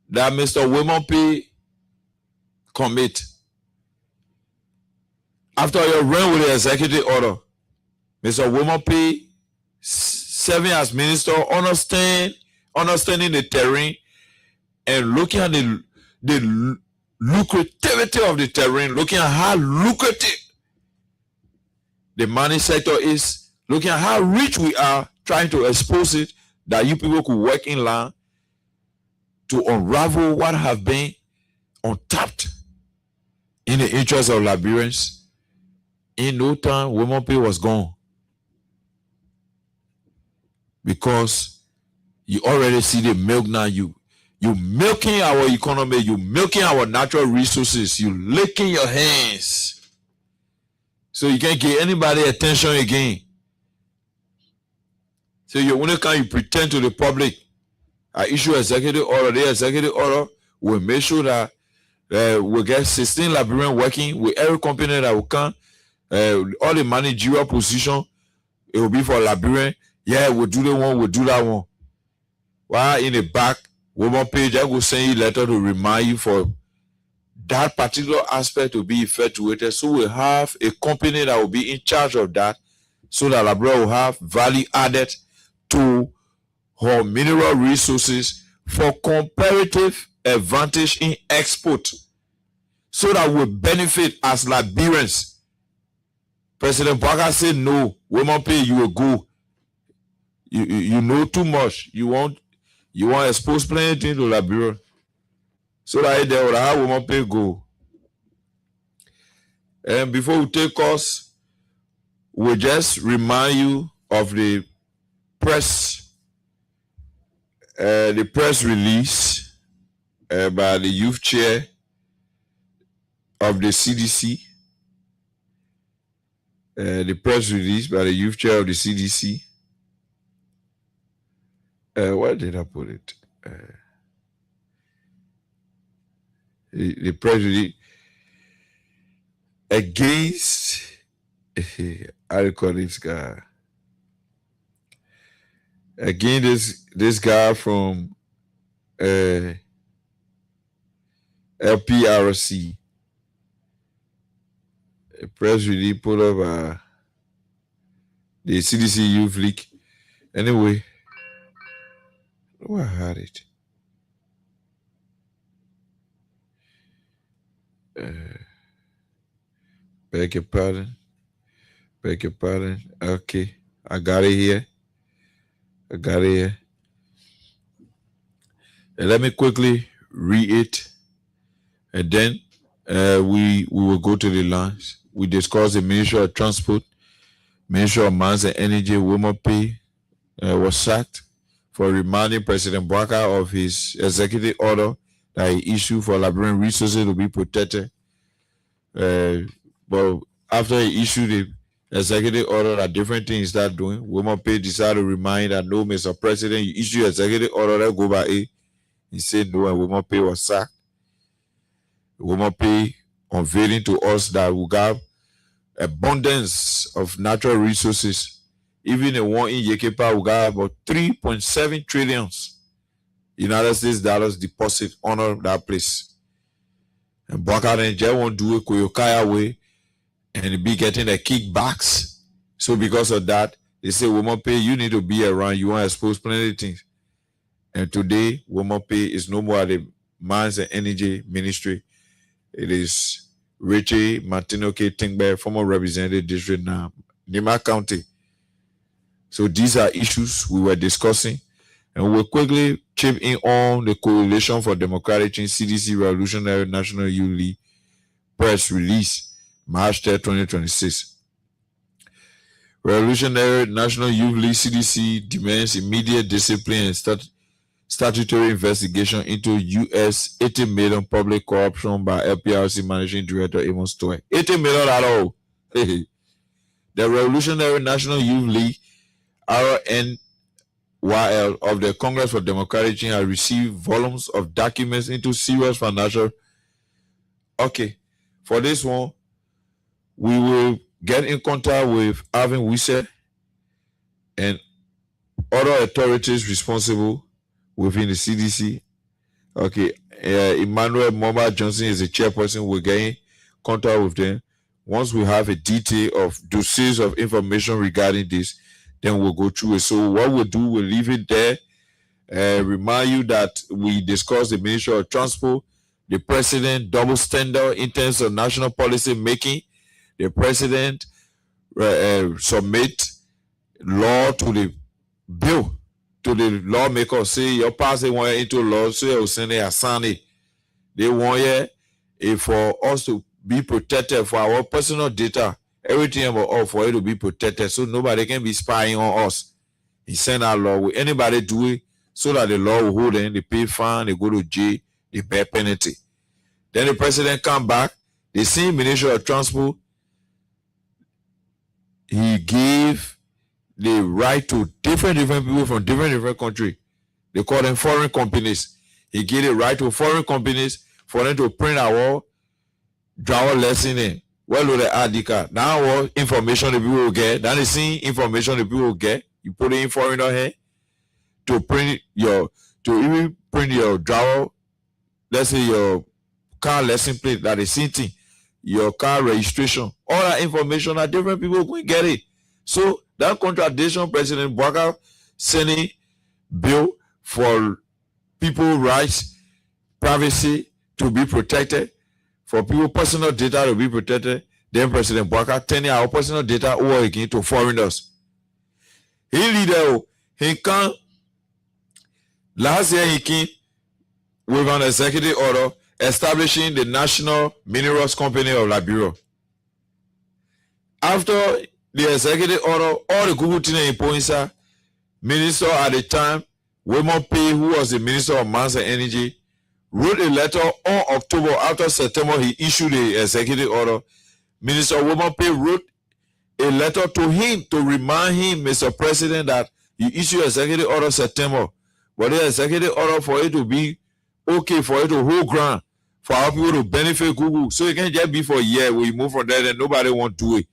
that Mr. Wilmon P. commit? After your run with the executive order, Mr. Wilmon P. serving as minister, understanding the terrain and looking at the lucrativity of the terrain, looking at how lucrative the mining sector is, looking at how rich we are, trying to expose it, that you people could work in land to unravel what have been untapped in the interest of Liberians. In no time, Wilmon P was gone. Because you already see the milk now. You milking our economy, you milking our natural resources, you licking your hands. So you can't give anybody attention again. So you only can you pretend to the public. I issue executive order. The executive order will make sure that we get 16 Liberians working with every company that will come. All the managerial position, it will be for Liberian. Yeah, we'll do the one, we'll do that one. While in the back, Woman Page, I will send you a letter to remind you for that particular aspect to be effectuated. So we'll have a company that will be in charge of that, so that Liberia will have value added to her mineral resources for comparative advantage in export, so that we benefit as Liberians. President Baga said no, Woman Pay, you will go. You know too much. You want expose plenty to Liberia. So that they will have Woman Pay go. And before we take us, we'll just remind you of the press release by the youth chair of the CDC. The press release by the youth chair of the CDC. Where did I put it? The press release against I call this guy. Again, this guy from LPRC. A press release put up the CDC Youth League. Anyway, I had it. Beg your pardon. Okay, I got it here. And let me quickly read it, and then we will go to the lines. We discussed the Ministry of Transport, Ministry of Mines and Energy. Woman P was sacked for reminding President Baka of his executive order that he issued for Liberian resources to be protected. But after he issued the executive order that different things start doing, Woman P decided to remind that no, Mr. President, you issue executive order that go by A. He said no, and Woman P was sacked. Woman P unveiling to us that we got abundance of natural resources Even the one in Yekepa, we got about 3.7 trillions United States dollars deposit on that place. And Bwaka and Jay won't do it Koyokaya way and be getting the kickbacks. So because of that, they say woman pay, you need to be around, you want to expose plenty of things. And today, woman pay is no more the Mines and Energy Ministry. It is Richie Martinoke Tingbe, former representative district now, Nima County. So these are issues we were discussing, and we'll quickly chip in on the Coalition for Democratic Change CDC Revolutionary National Youth League press release, March 3, 2026. Revolutionary National Youth League CDC demands immediate discipline and statutory investigation into U.S. $80 million public corruption by LPRC Managing Director Amos Toy. $80 million at all. The Revolutionary National Youth League RNYL of the Congress for Democratic Change has received volumes of documents into serious financial. Okay, for this one, we will get in contact with Alvin Wisse and other authorities responsible within the CDC. Okay, Emmanuel Moma Johnson is the chairperson. We're getting contact with them. Once we have a detail of dossiers of information regarding this, then we'll go through it. So what we'll do, we'll leave it there. Remind you that we discussed the Ministry of Transport, the President double standard in terms of national policy making. The President submit law to the bill to the lawmaker. Say your passing one into law, so you'll send it as Sunday. They want for us to be protected for our personal data. Everything about all for it to be protected, so nobody can be spying on us. He sent our law. Will anybody do it so that the law will hold them? They pay fine, they go to jail, they bear penalty. Then the president come back. The same Ministry of Transport, he gave the right to different people from different countries. They call them foreign companies. He gave the right to foreign companies for them to print our driver lesson in. Well, the ID card. Now, what information the people will get? Then the same information the people will get. You put it in foreigner here to print your, to even print your driver, let's say your car lesson plate, that is same thing, your car registration, all that information that different people can get it. So that contradiction, President Bwaka sending bill for people's rights, privacy to be protected, for people personal data to be protected. Then President Bwaka turning our personal data over again to foreigners. He leader, he can last year he came with an executive order establishing the National Minerals Company of Liberia. After the executive order, all the Google thing in Poinsa, minister at the time, Wilmot P., who was the Minister of Mines and Energy, wrote a letter on October. After September, he issued the executive order. Minister Wilmot P. wrote a letter to him to remind him, Mr. President, that you issue executive order September. But the executive order for it to be okay, for it to hold ground, for our people to benefit Google. So it can't just be for a year. We move from there and nobody want to do it.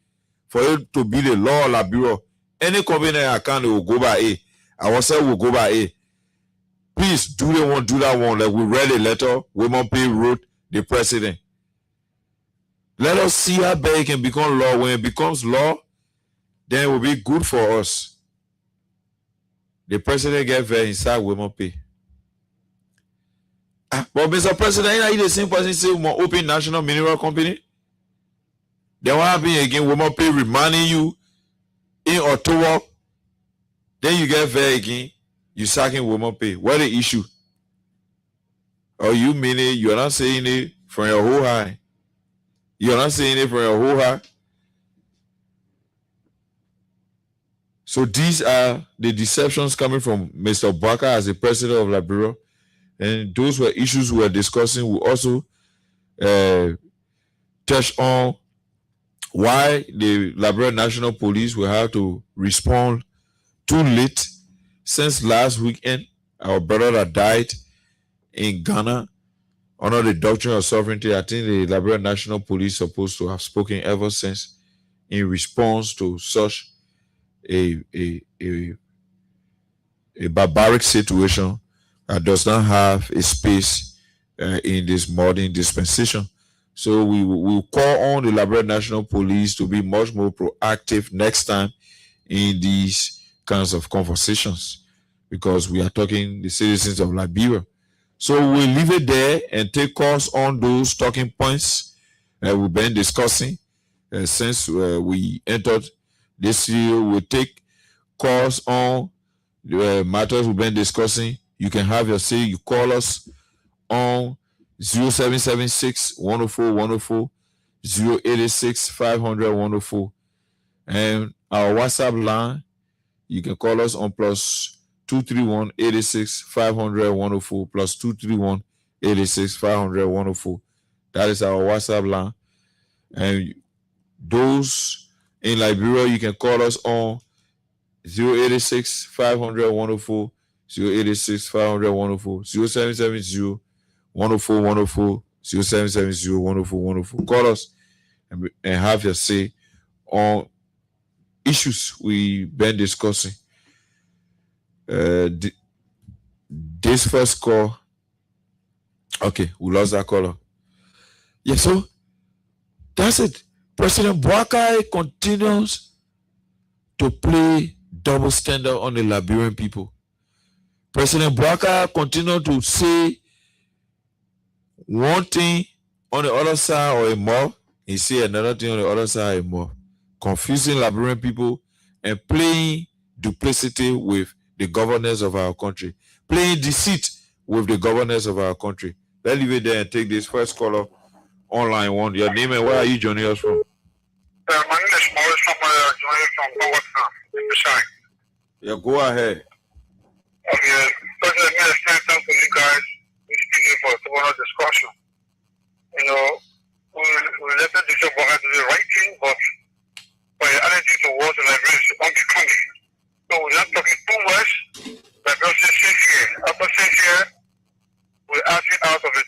For it to be the law of Liberia. Any company account will go by A. Ourselves will go by A. Please do the one, do that one. Like we read a letter, Wilmot P. wrote the president. Let us see how bad it can become law. When it becomes law, then it will be good for us. The president get very inside Wilmot P. But Mr. President, are you the same person say we want open national mineral company? Then what happened again? Wilmot P. reminding you in October. Then you get very again. You sacking Wilmot P. What the issue? Or you mean it? You're not saying it from your whole heart. You're not saying it from your whole heart. So these are the deceptions coming from Mr. Bwaka as the president of Liberia. And those were issues we were discussing. We also touched on why the Liberia National Police will have to respond too late. Since last weekend, our brother that died in Ghana under the doctrine of sovereignty, I think the Liberia National Police supposed to have spoken ever since in response to such a barbaric situation that does not have a space in this modern dispensation. So we will call on the Liberia National Police to be much more proactive next time in these kinds of conversations, because we are talking the citizens of Liberia. So we'll leave it there and take calls on those talking points we've been discussing since we entered this year. We'll take calls on the matters we've been discussing. You can have your say. You call us on 0776 104 104, 086 500 104, and our WhatsApp line. You can call us on plus 231 86 500 104, plus 231 86 500 104. That is our WhatsApp line. And those in Liberia, you can call us on 086 500 104, 086 500 104, 0770 104 104, 0770 104 104. Call us and have your say on issues we've been discussing. This first call, okay, we lost that caller. Yeah, so that's it. President Boakai continues to play double standard on the Liberian people. President Boakai continues to say one thing on the other side or a more, he say another thing on the other side or more, confusing Liberian people and playing duplicity with the governors of our country, playing deceit with the governors of our country. Let's leave it there and take this first caller online one. Your name and where are you joining us from? My name is Morris from joining from Bogota. Yeah, go ahead. Okay, President, thanks for you guys. We're speaking for a total discussion. You know, we let the show to the right thing, but for your attitude towards the Liberia is unbecoming. So we're not talking too much. Like I said, after 6 years, we're asking out of the 2020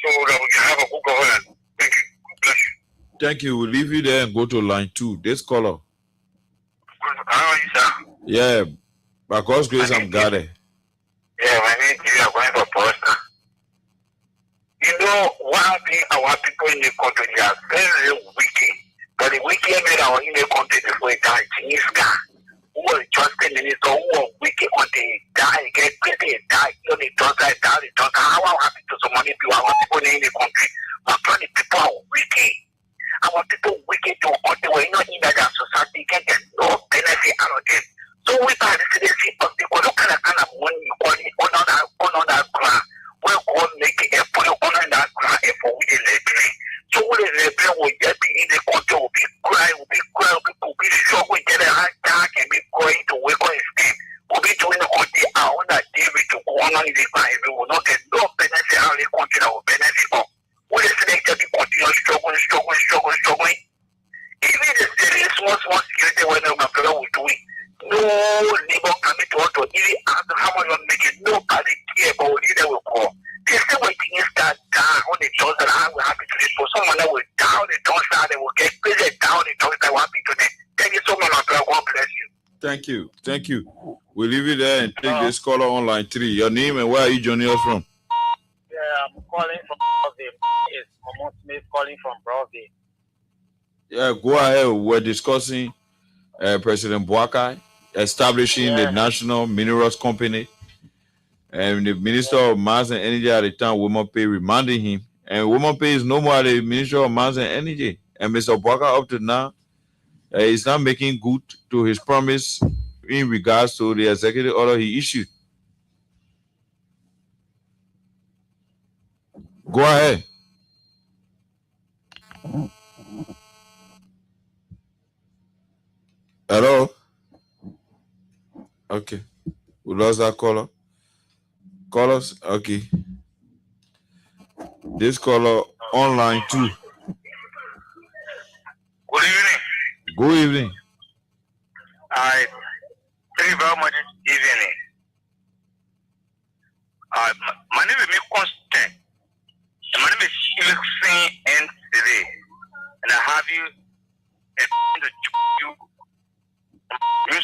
so that we can have a good governance. Thank you. God bless you. Thank you. We'll leave you there and go to line 2. This caller. How are you, sir? Yeah, by God's grace, I'm guarded. Yeah, my name is I'm going for Poster. You know, one thing our people in the country, they are very wicked. But the wicked men are in the country before they die. Chinese guy who was just 10 minutes or who are wicked on the die, get pretty die. You know, they don't die. How happy to so many people, our people in the country. But the people are wicked. Our people wicked to a country where you know in that society can get no benefit out of them. So we buy the citizenship of people, look at the kind of money you call it on that ground. We're going to make it put it on that ground for we in Liberia. So we in Liberia will get in the country, will be crying, people will be sure we get a hard attack and be going to wake up and sleep. We'll be doing the country our own activity to go on in the ground. We will not get no benefit out of the country that will benefit us. We listening to the continue struggling. Even if there is small security when my brother will do it. No labor coming to us to even ask how much you're making. Nobody care about what they will call. They say when things start down on the jobs that I'm happy to this. For someone that will down the jobs that they will get busy down the jobs that will happy to them. Thank you so much, my brother. God bless you. Thank you. We'll leave it there and take this caller on line 3. Your name and where are you joining us from? Yeah, I'm calling from Broadway. It's Momon Smith calling from Broadway. Yeah, go ahead. We're discussing President Boakai establishing the National Minerals Company, and the Minister of Mines and Energy at the time, Woman Pay, reminding him. And Woman Pay is no more the Minister of Mines and Energy. And Mr. Boakai, up to now, is not making good to his promise in regards to the executive order he issued. Go ahead. Hello? Okay. We lost that caller. Callers? Okay. This caller online too. Good evening. Good evening. Thank you very much this evening. My name is Constant. My name is Shilixin N today. And I have you to you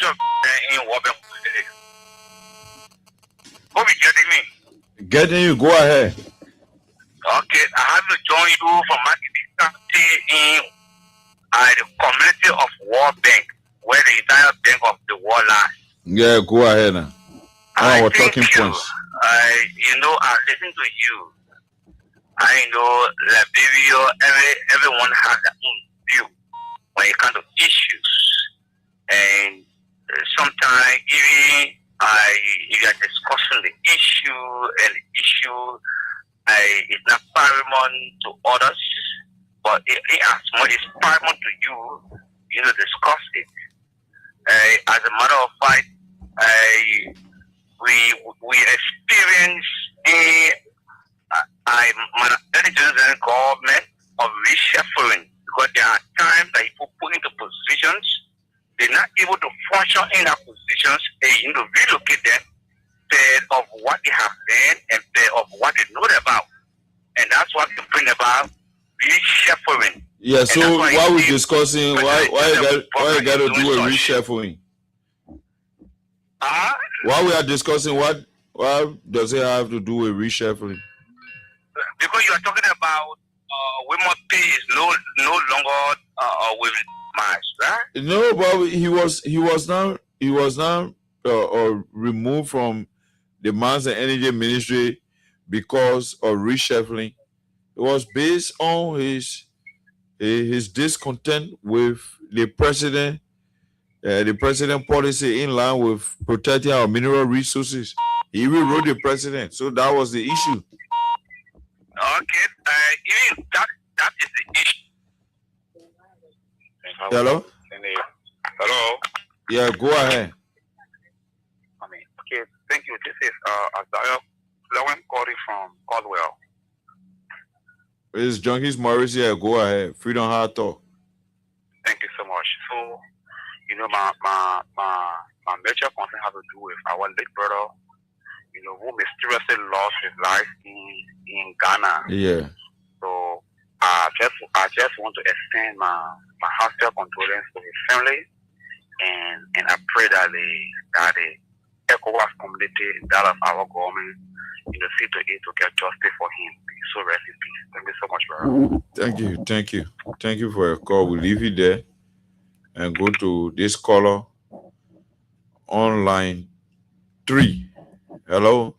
Getting you, go ahead. Okay, I have to join you from Marketing County in the community of World Bank, where the entire bank of the world lies. Yeah, go ahead now. I talking points. I listen to you. I know Liberia, everyone has their own view when it comes to issues. And sometimes even if you are discussing the issue and the issue it's not paramount to others, but it as much as paramount to you, discuss it. As a matter of fact, we experience a government of reshuffling, because there are times that people put into positions, they're not able to function in their positions, and you need to relocate them instead of what they have learned and instead of what they know about. And that's what we bring about reshuffling. Yeah, so why we discussing why you got to do a reshuffling? Why we are discussing why does it have to do with reshuffling? Because you are talking about women pay is no longer with March, right? No, but he was now removed from the Mines and Energy Ministry because of reshuffling. It was based on his discontent with the president policy in line with protecting our mineral resources. He rewrote the president, so that was the issue. Okay, even that is the issue. Hello? Hello? Yeah, go ahead. Okay, thank you. This is Azariah Flowing calling from Caldwell. It's Junkies Morris here. Go ahead. Freedom Hard Talk. Thank you so much. So, my major concern has to do with our late brother, who mysteriously lost his life in Ghana. Yeah. So I just want to extend my heartfelt condolences to his family, and I pray that the ECOWAS community, that of our government, see to it to get justice for him. So rest in peace. Thank you so much, brother. Thank you for your call. We'll leave it there and go to this caller on line 3. Hello?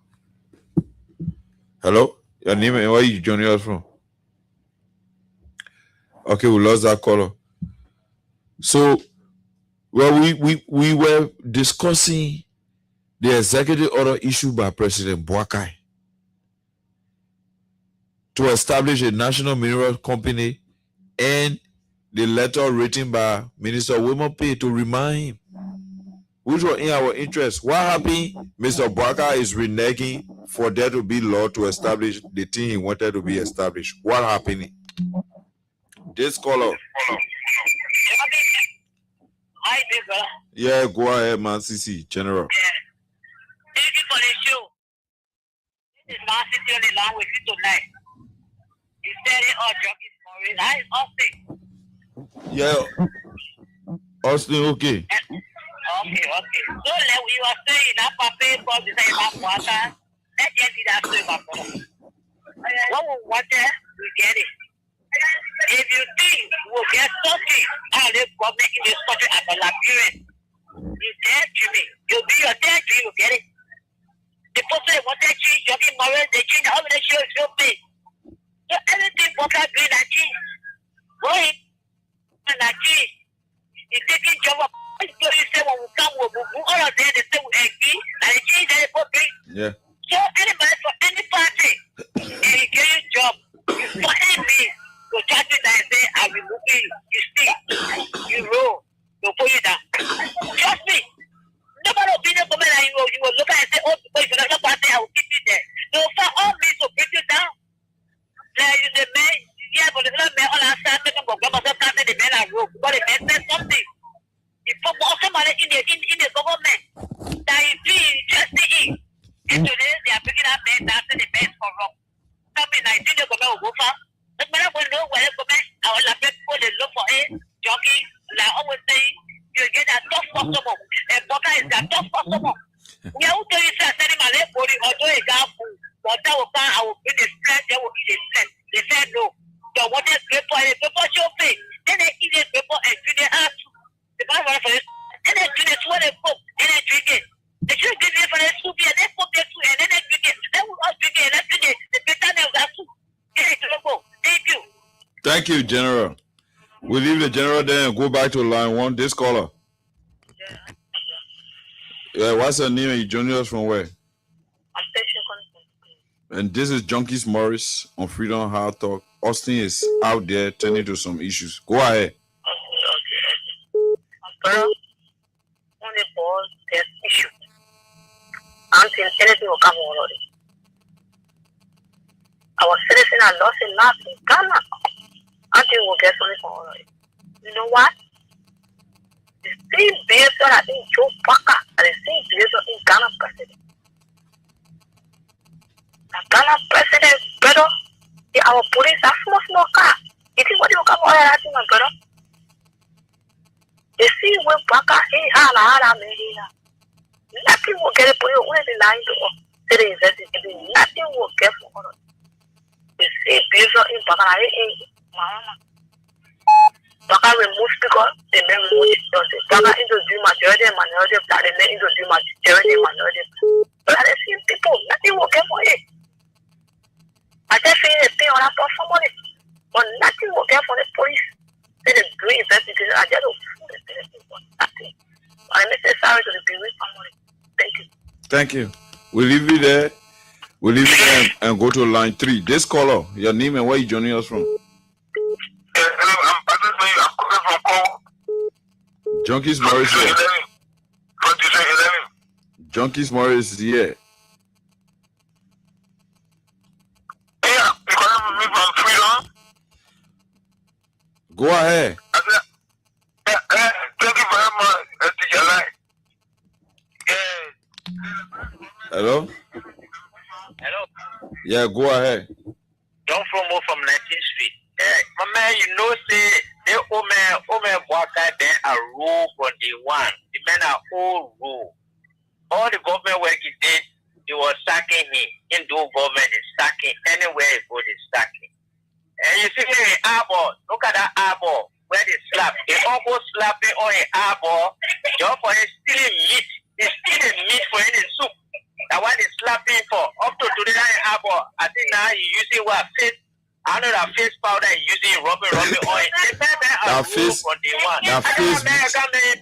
Your name and where you joining us from? Okay, we lost that caller. So, we were discussing the executive order issued by President Boakai to establish a national mineral company, and the letter written by Minister Wilmot Pay to remind him, which were in our interest. What happened? Mr. Boakai is reneging for there to be law to establish the thing he wanted to be established. What happened? This caller. Hi, brother. Yeah, go ahead, man. CC, General. Yeah. Thank you for the show. This is my city on the line with you tonight. You said it all, Junkies Morris. That is Austin. Yeah. Austin, okay. Okay. So, like we were saying, that papa was saying that water. Let them do that to my brother. What we wanted, we get it. If you think we'll get something out of the government in this country as a Liberian, you dare dreaming. You'll be your dare dream, you get it. The person that wanted to change Junkies Morris, they change the whole show is so big. So everything Boca doing that change. Going and that change. He's taking job up. So you say when we come, all of them, they say we agree, and they change their big. Yeah. So anybody for any party, and you get your job, you for any means, to try to say, I will move you, you stick, you roll, you put you down. Trust me. Nobody will be there for me that you will look at and say, oh, because you're not party, I will keep you there. So for all means to bring you down. There is a man, yeah, but it's not man on our side, but the men are rogue, but the man says something. If somebody in the government that is being interested in, and today they are picking up men that the men for wrong. Something like the government will go for. But when I will know where the government, I will have people they look for it, jockey, like always saying, you get that tough customer, and Boca is that tough customer. We are going to say, my leg body, although a guy who But that will I will bring the stress, they will eat the stress. They said no. The water paper show pay. Then they eat the paper and do the ass. The man for it. And they do this when they cook and they drink it. They should give it for the soup and they cook the soup and then they drink it. They will all drink it and they drink it. The better than that soup. Thank you. Thank you, General. We'll leave the General there and go back to line 1. This caller. Yeah, what's your name and you joining us from where? And this is Junkies Morris on Freedom Hard Talk. Austin is out there turning to some issues. Go ahead. Only for this issue. Until anything will come already. Our citizen are lost in life in Ghana. Until we'll get something from already. You know what? The same behavior that in Joe Parker and the same behavior in Ghana president. The Ghana president, brother, our police are small car. You think what you come over here, my brother? The same way Parker, nothing will get it for you when the line to the investigation. Nothing will get for us. The same behavior in Parker, Parker removed because the men removed it. Parker introduced majority and minority of that, and then introduced majority and minority. But at the same people, nothing will get for it. I just feel they pay on that for money, but nothing will get for the police. They do investigation. I just don't feel nothing. I'm necessary to be with somebody. Thank you. Thank you. We'll leave you there. We'll leave you there and go to line 3. This caller, your name and where you joining us from? Junkies Morris here. Junkies Morris is here. Yeah, because I'm from Freedom. Go ahead. Thank you very much, teacher line. Hello? Hello. Yeah, go ahead. Don't promote from 19th Street. My man, you know, say, they Ome Waka, then a rule from the one. The men are all rule. All the government work he did, he was sacking him. Into government is sacking. Anywhere he goes, is sacking. And you see in Arbor, look at that Arbor, where they slap. They almost slapping on an Arbor, just for him stealing meat. He's stealing meat for any soup. That's why they slapping for. Up to today, in Arbor, I think now he's using what? Face. I know that face powder is using rubbing oil. That face. That face.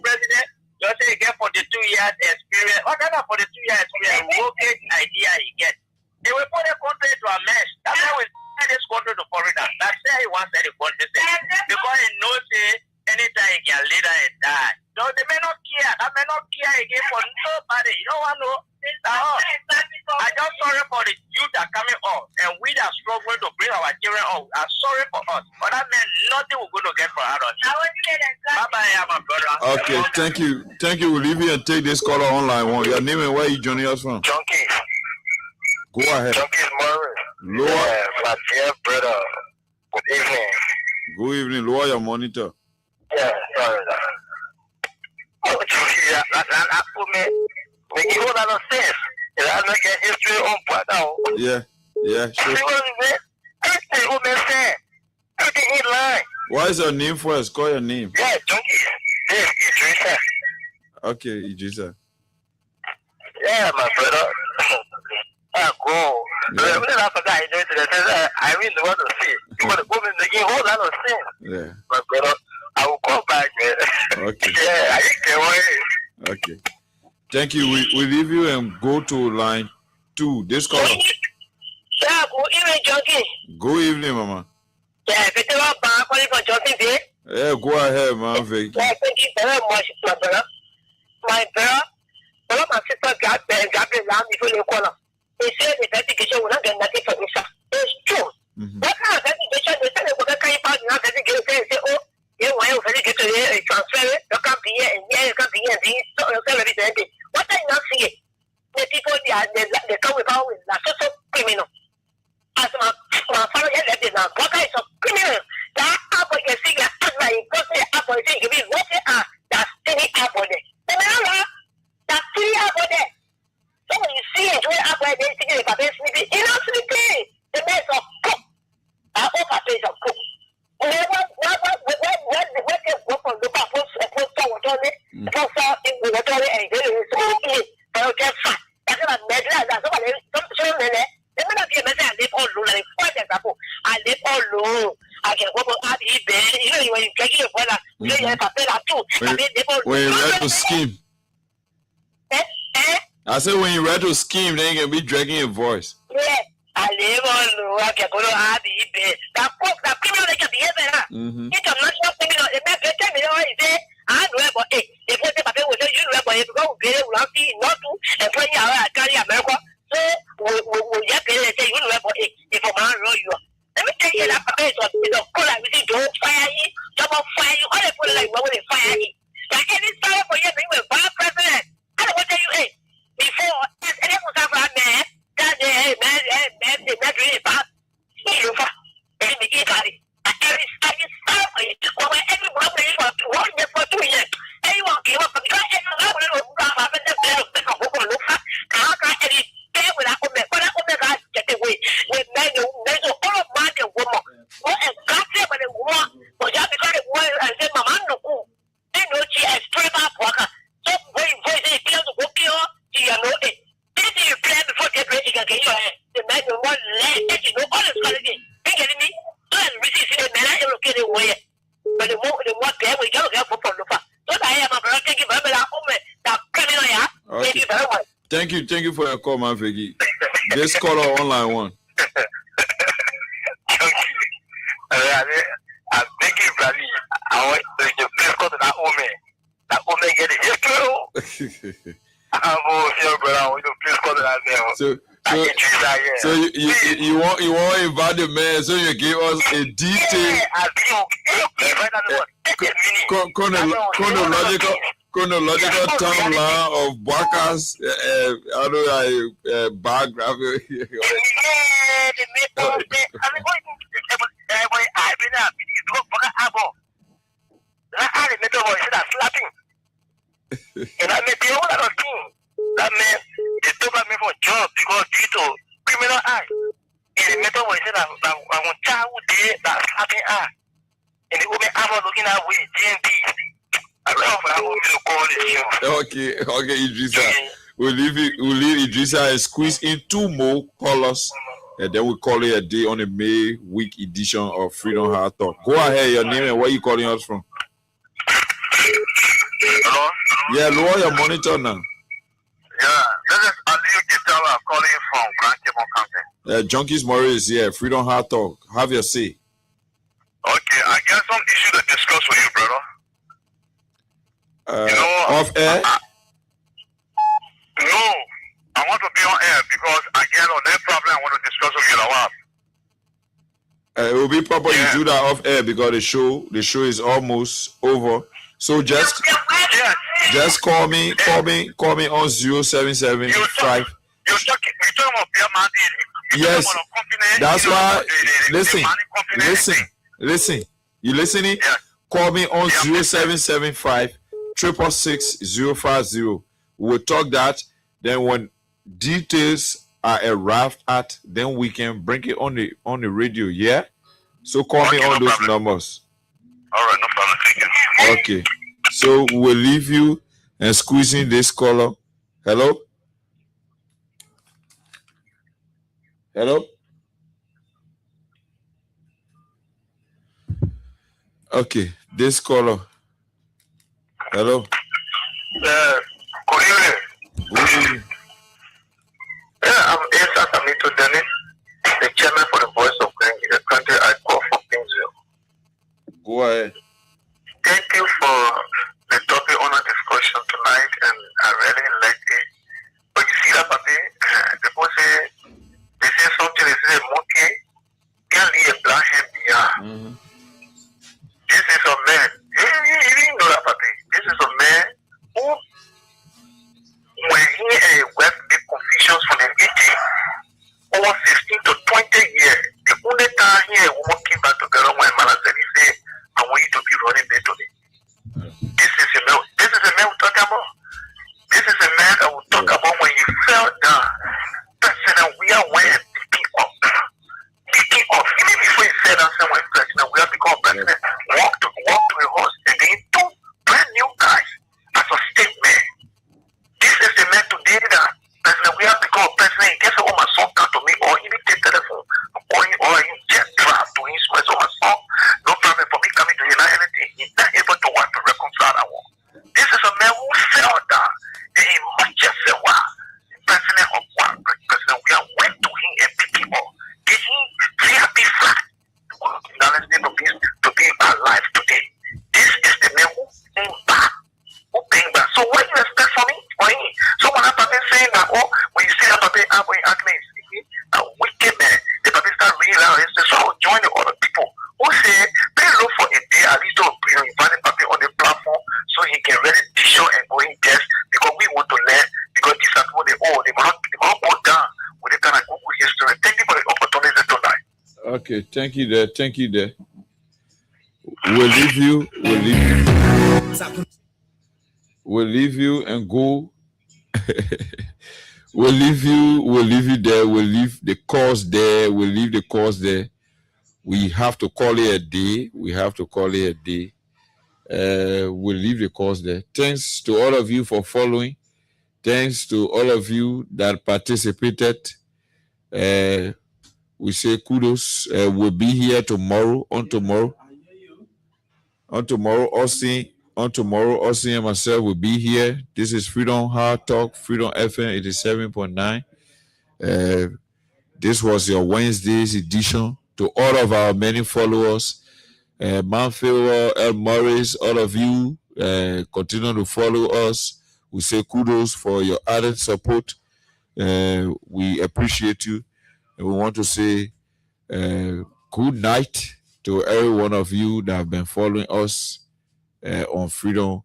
President, you say you get 42 years experience. What kind of 42 years experience? Working idea you get. They will put the country to a mess. That's why we send this country to foreigners. That's why he wants the country because he knows anytime he can later and die. So they may not care. That may not care again for nobody. You don't want to know. I just sorry for the youth that are coming up, and we that are struggling to bring our children up. I'm sorry for us, but that meant nothing we're going to get from out of it. Bye bye, my brother. Okay, thank you. Thank you. We'll leave you and take this caller on line 1. Your name and where you joining us from? Junkies. Go ahead. Junkies Morris. Lower. Yeah, my dear brother. Good evening. Good evening. Lower your monitor. Yeah, sorry. Oh, yeah, that put me. Make a whole lot of sense. And I look at history on what now. Yeah, sure. See what I'm saying? Everything what man saying. Everything in line. What is your name first? Call your name. Yeah, Junkies. This is Idrissa. Okay, Idrissa. Yeah, my brother. I go. Yeah. When I forgot I really want to see. You want to go in the whole lot of sense. Yeah. My brother, I will come back, man. Okay. Yeah, I can't wait. Okay. Thank you. We leave you and go to line 2. This caller. Yeah, good evening, Junkie. Good evening, Mama. Yeah, if you want to calling for Junkie Day. Yeah, go ahead, man. Vic. Yeah, thank you very much, my brother. My brother, one of my sister got the lamb before you call her. They said the investigation will not get nothing from me, sir. It's true. What kind of investigation? They said they will not carry out the investigation and say, oh, you want to get to transfer it, you can't be here, and you can't be here, and so you can't be there. What are you not seeing? The people, they come with power with so criminal. As my father said, they are what kind of criminal? That apple you see, that apple you see, you mean what they are? That's silly apple there. That's silly apple there. So when you see it, up where they think about this sleeping. You know, sleeping. The best of cook. I hope I pay some cook. What on the post on it, post out in the water and get it. So just fat. That's what I made that. Some children, they may not be a message. I live all low. For example, I live all low. I can go out eat bed. You know, when you get your brother, you have a better too. When you ready to scheme. I said when you ready to scheme, then you can be dragging your voice. Yeah. I live on low. I can go out eat bed. That criminal they can be ever. International criminal. They make better me know is there. I know about it. If what the paper was you know about it, go get it. Not to and play our carry America. So we just get it. You know about it. If a man roll you. Let me tell you that paper is a cool like we don't fire you. Double fire you. All they put like when they fire you. Like any story for you, we will vice president. I don't want to tell you, hey, before any was ever man, that man, really bad. You for any body. Every story for you. Well, every brother is one year for 2 years. Anyone give up because everyone will have a better look at. How can any day without a but I will not get away with men who all of man and woman. What exactly what they want? But just because it was and said, Mamma, no, they know she has three back worker. So when voice is clear to go kill, you know it. This is your plan before they break again. The man will want let you know all the quality. You getting me? So as we see the man, I will get away. But the more there we go, for Polufa. So I am a brother, thank you very much. That criminal, thank you very much. Thank you for your call, man, Fegi. This caller online one. I'm thinking, Bradley, I want to please go to that woman. That woman get it. Yes, true. I'm here, brother. I want to please go to that name. So you want to invite the man so you give us a detailed chronological timeline of Baka's biography. And I made the whole lot of things. That man, they took me for a job because due to criminal act. And the method was said I want child there that slapping act. And the woman I was looking at with GMP. I don't know if I want me to call this show. Okay, Idrissa. We'll leave Idrissa and squeeze in 2 more callers. And then we'll call it a day on the May week edition of Freedom Hard Talk. Go ahead, your name and where you calling us from? Hello? Yeah, lower your monitor now. Yeah, this is Aliyu Gitala calling from Grand Cable County. Junkies Morris, yeah, Freedom Hard Talk. Have your say. Okay, I got some issue to discuss with you, brother. Off air? No, I want to be on air because again on that problem I want to discuss with you now. It will be proper you do that off air because the show is almost over. So just call me on 0775. You're talking about yes, that's why. Listen. You listening? Yeah. Call me on 0775 666 050. We'll talk that. Then when details are arrived at, then we can bring it on the radio. Yeah. So call me on those numbers. All right, no problem. Thank you. Okay. So we'll leave you and squeezing this caller. Hello. Okay, this caller. Hello. Good evening. Yeah, I'm Asa Samito Dennis, the chairman for the Voice of Grand in the country. I call from Kingsville. Go ahead. Thank you for the topic on our discussion tonight, and I really like it. But you see that, papi, people they say something, they say a monkey can leave a black hand behind. This is a man. You didn't know that, papi. This is a man who, when he went big confusions from the 80, over 15 to 20 years, the only time here woman came back together when man said, he said, I want you to be running back to me. This is a man we're talking about. This is a man that will Okay, thank you there. Thank you there. We'll leave you. We'll leave you and go. We'll leave you there. We'll leave the course there. We have to call it a day. We'll leave the course there. Thanks to all of you for following. Thanks to all of you that participated. We say kudos. We'll be here tomorrow. On tomorrow, Austin and myself will be here. This is Freedom Hard Talk, Freedom FM 87.9. This was your Wednesday's edition. To all of our many followers, Manfield, El Morris, all of you, continue to follow us. We say kudos for your added support. We appreciate you. And we want to say good night to every one of you that have been following us on Freedom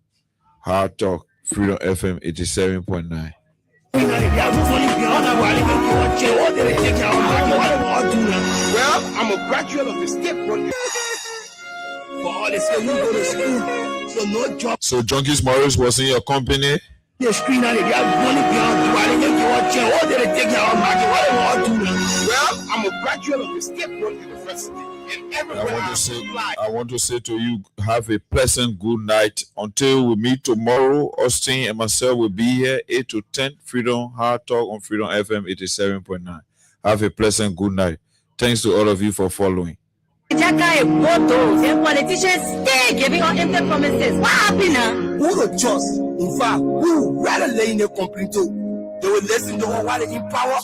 Hard Talk, Freedom FM 87.9. Well, I'm a graduate of the state project. For all this, you go to school, so no job. So Junkies Morris was in your company. The screen and they have money beyond well, I'm a graduate of the State Road University, and I want to say to you, have a pleasant good night. Until we meet tomorrow, Austin and myself will be here 8 to 10, Freedom Hard Talk on Freedom FM 87.9. Have a pleasant good night. Thanks to all of you for following. Politicians stay giving out empty promises. What happened now? Who would trust? In fact, who would rather lay in a complaint to? They will listen to what they in power.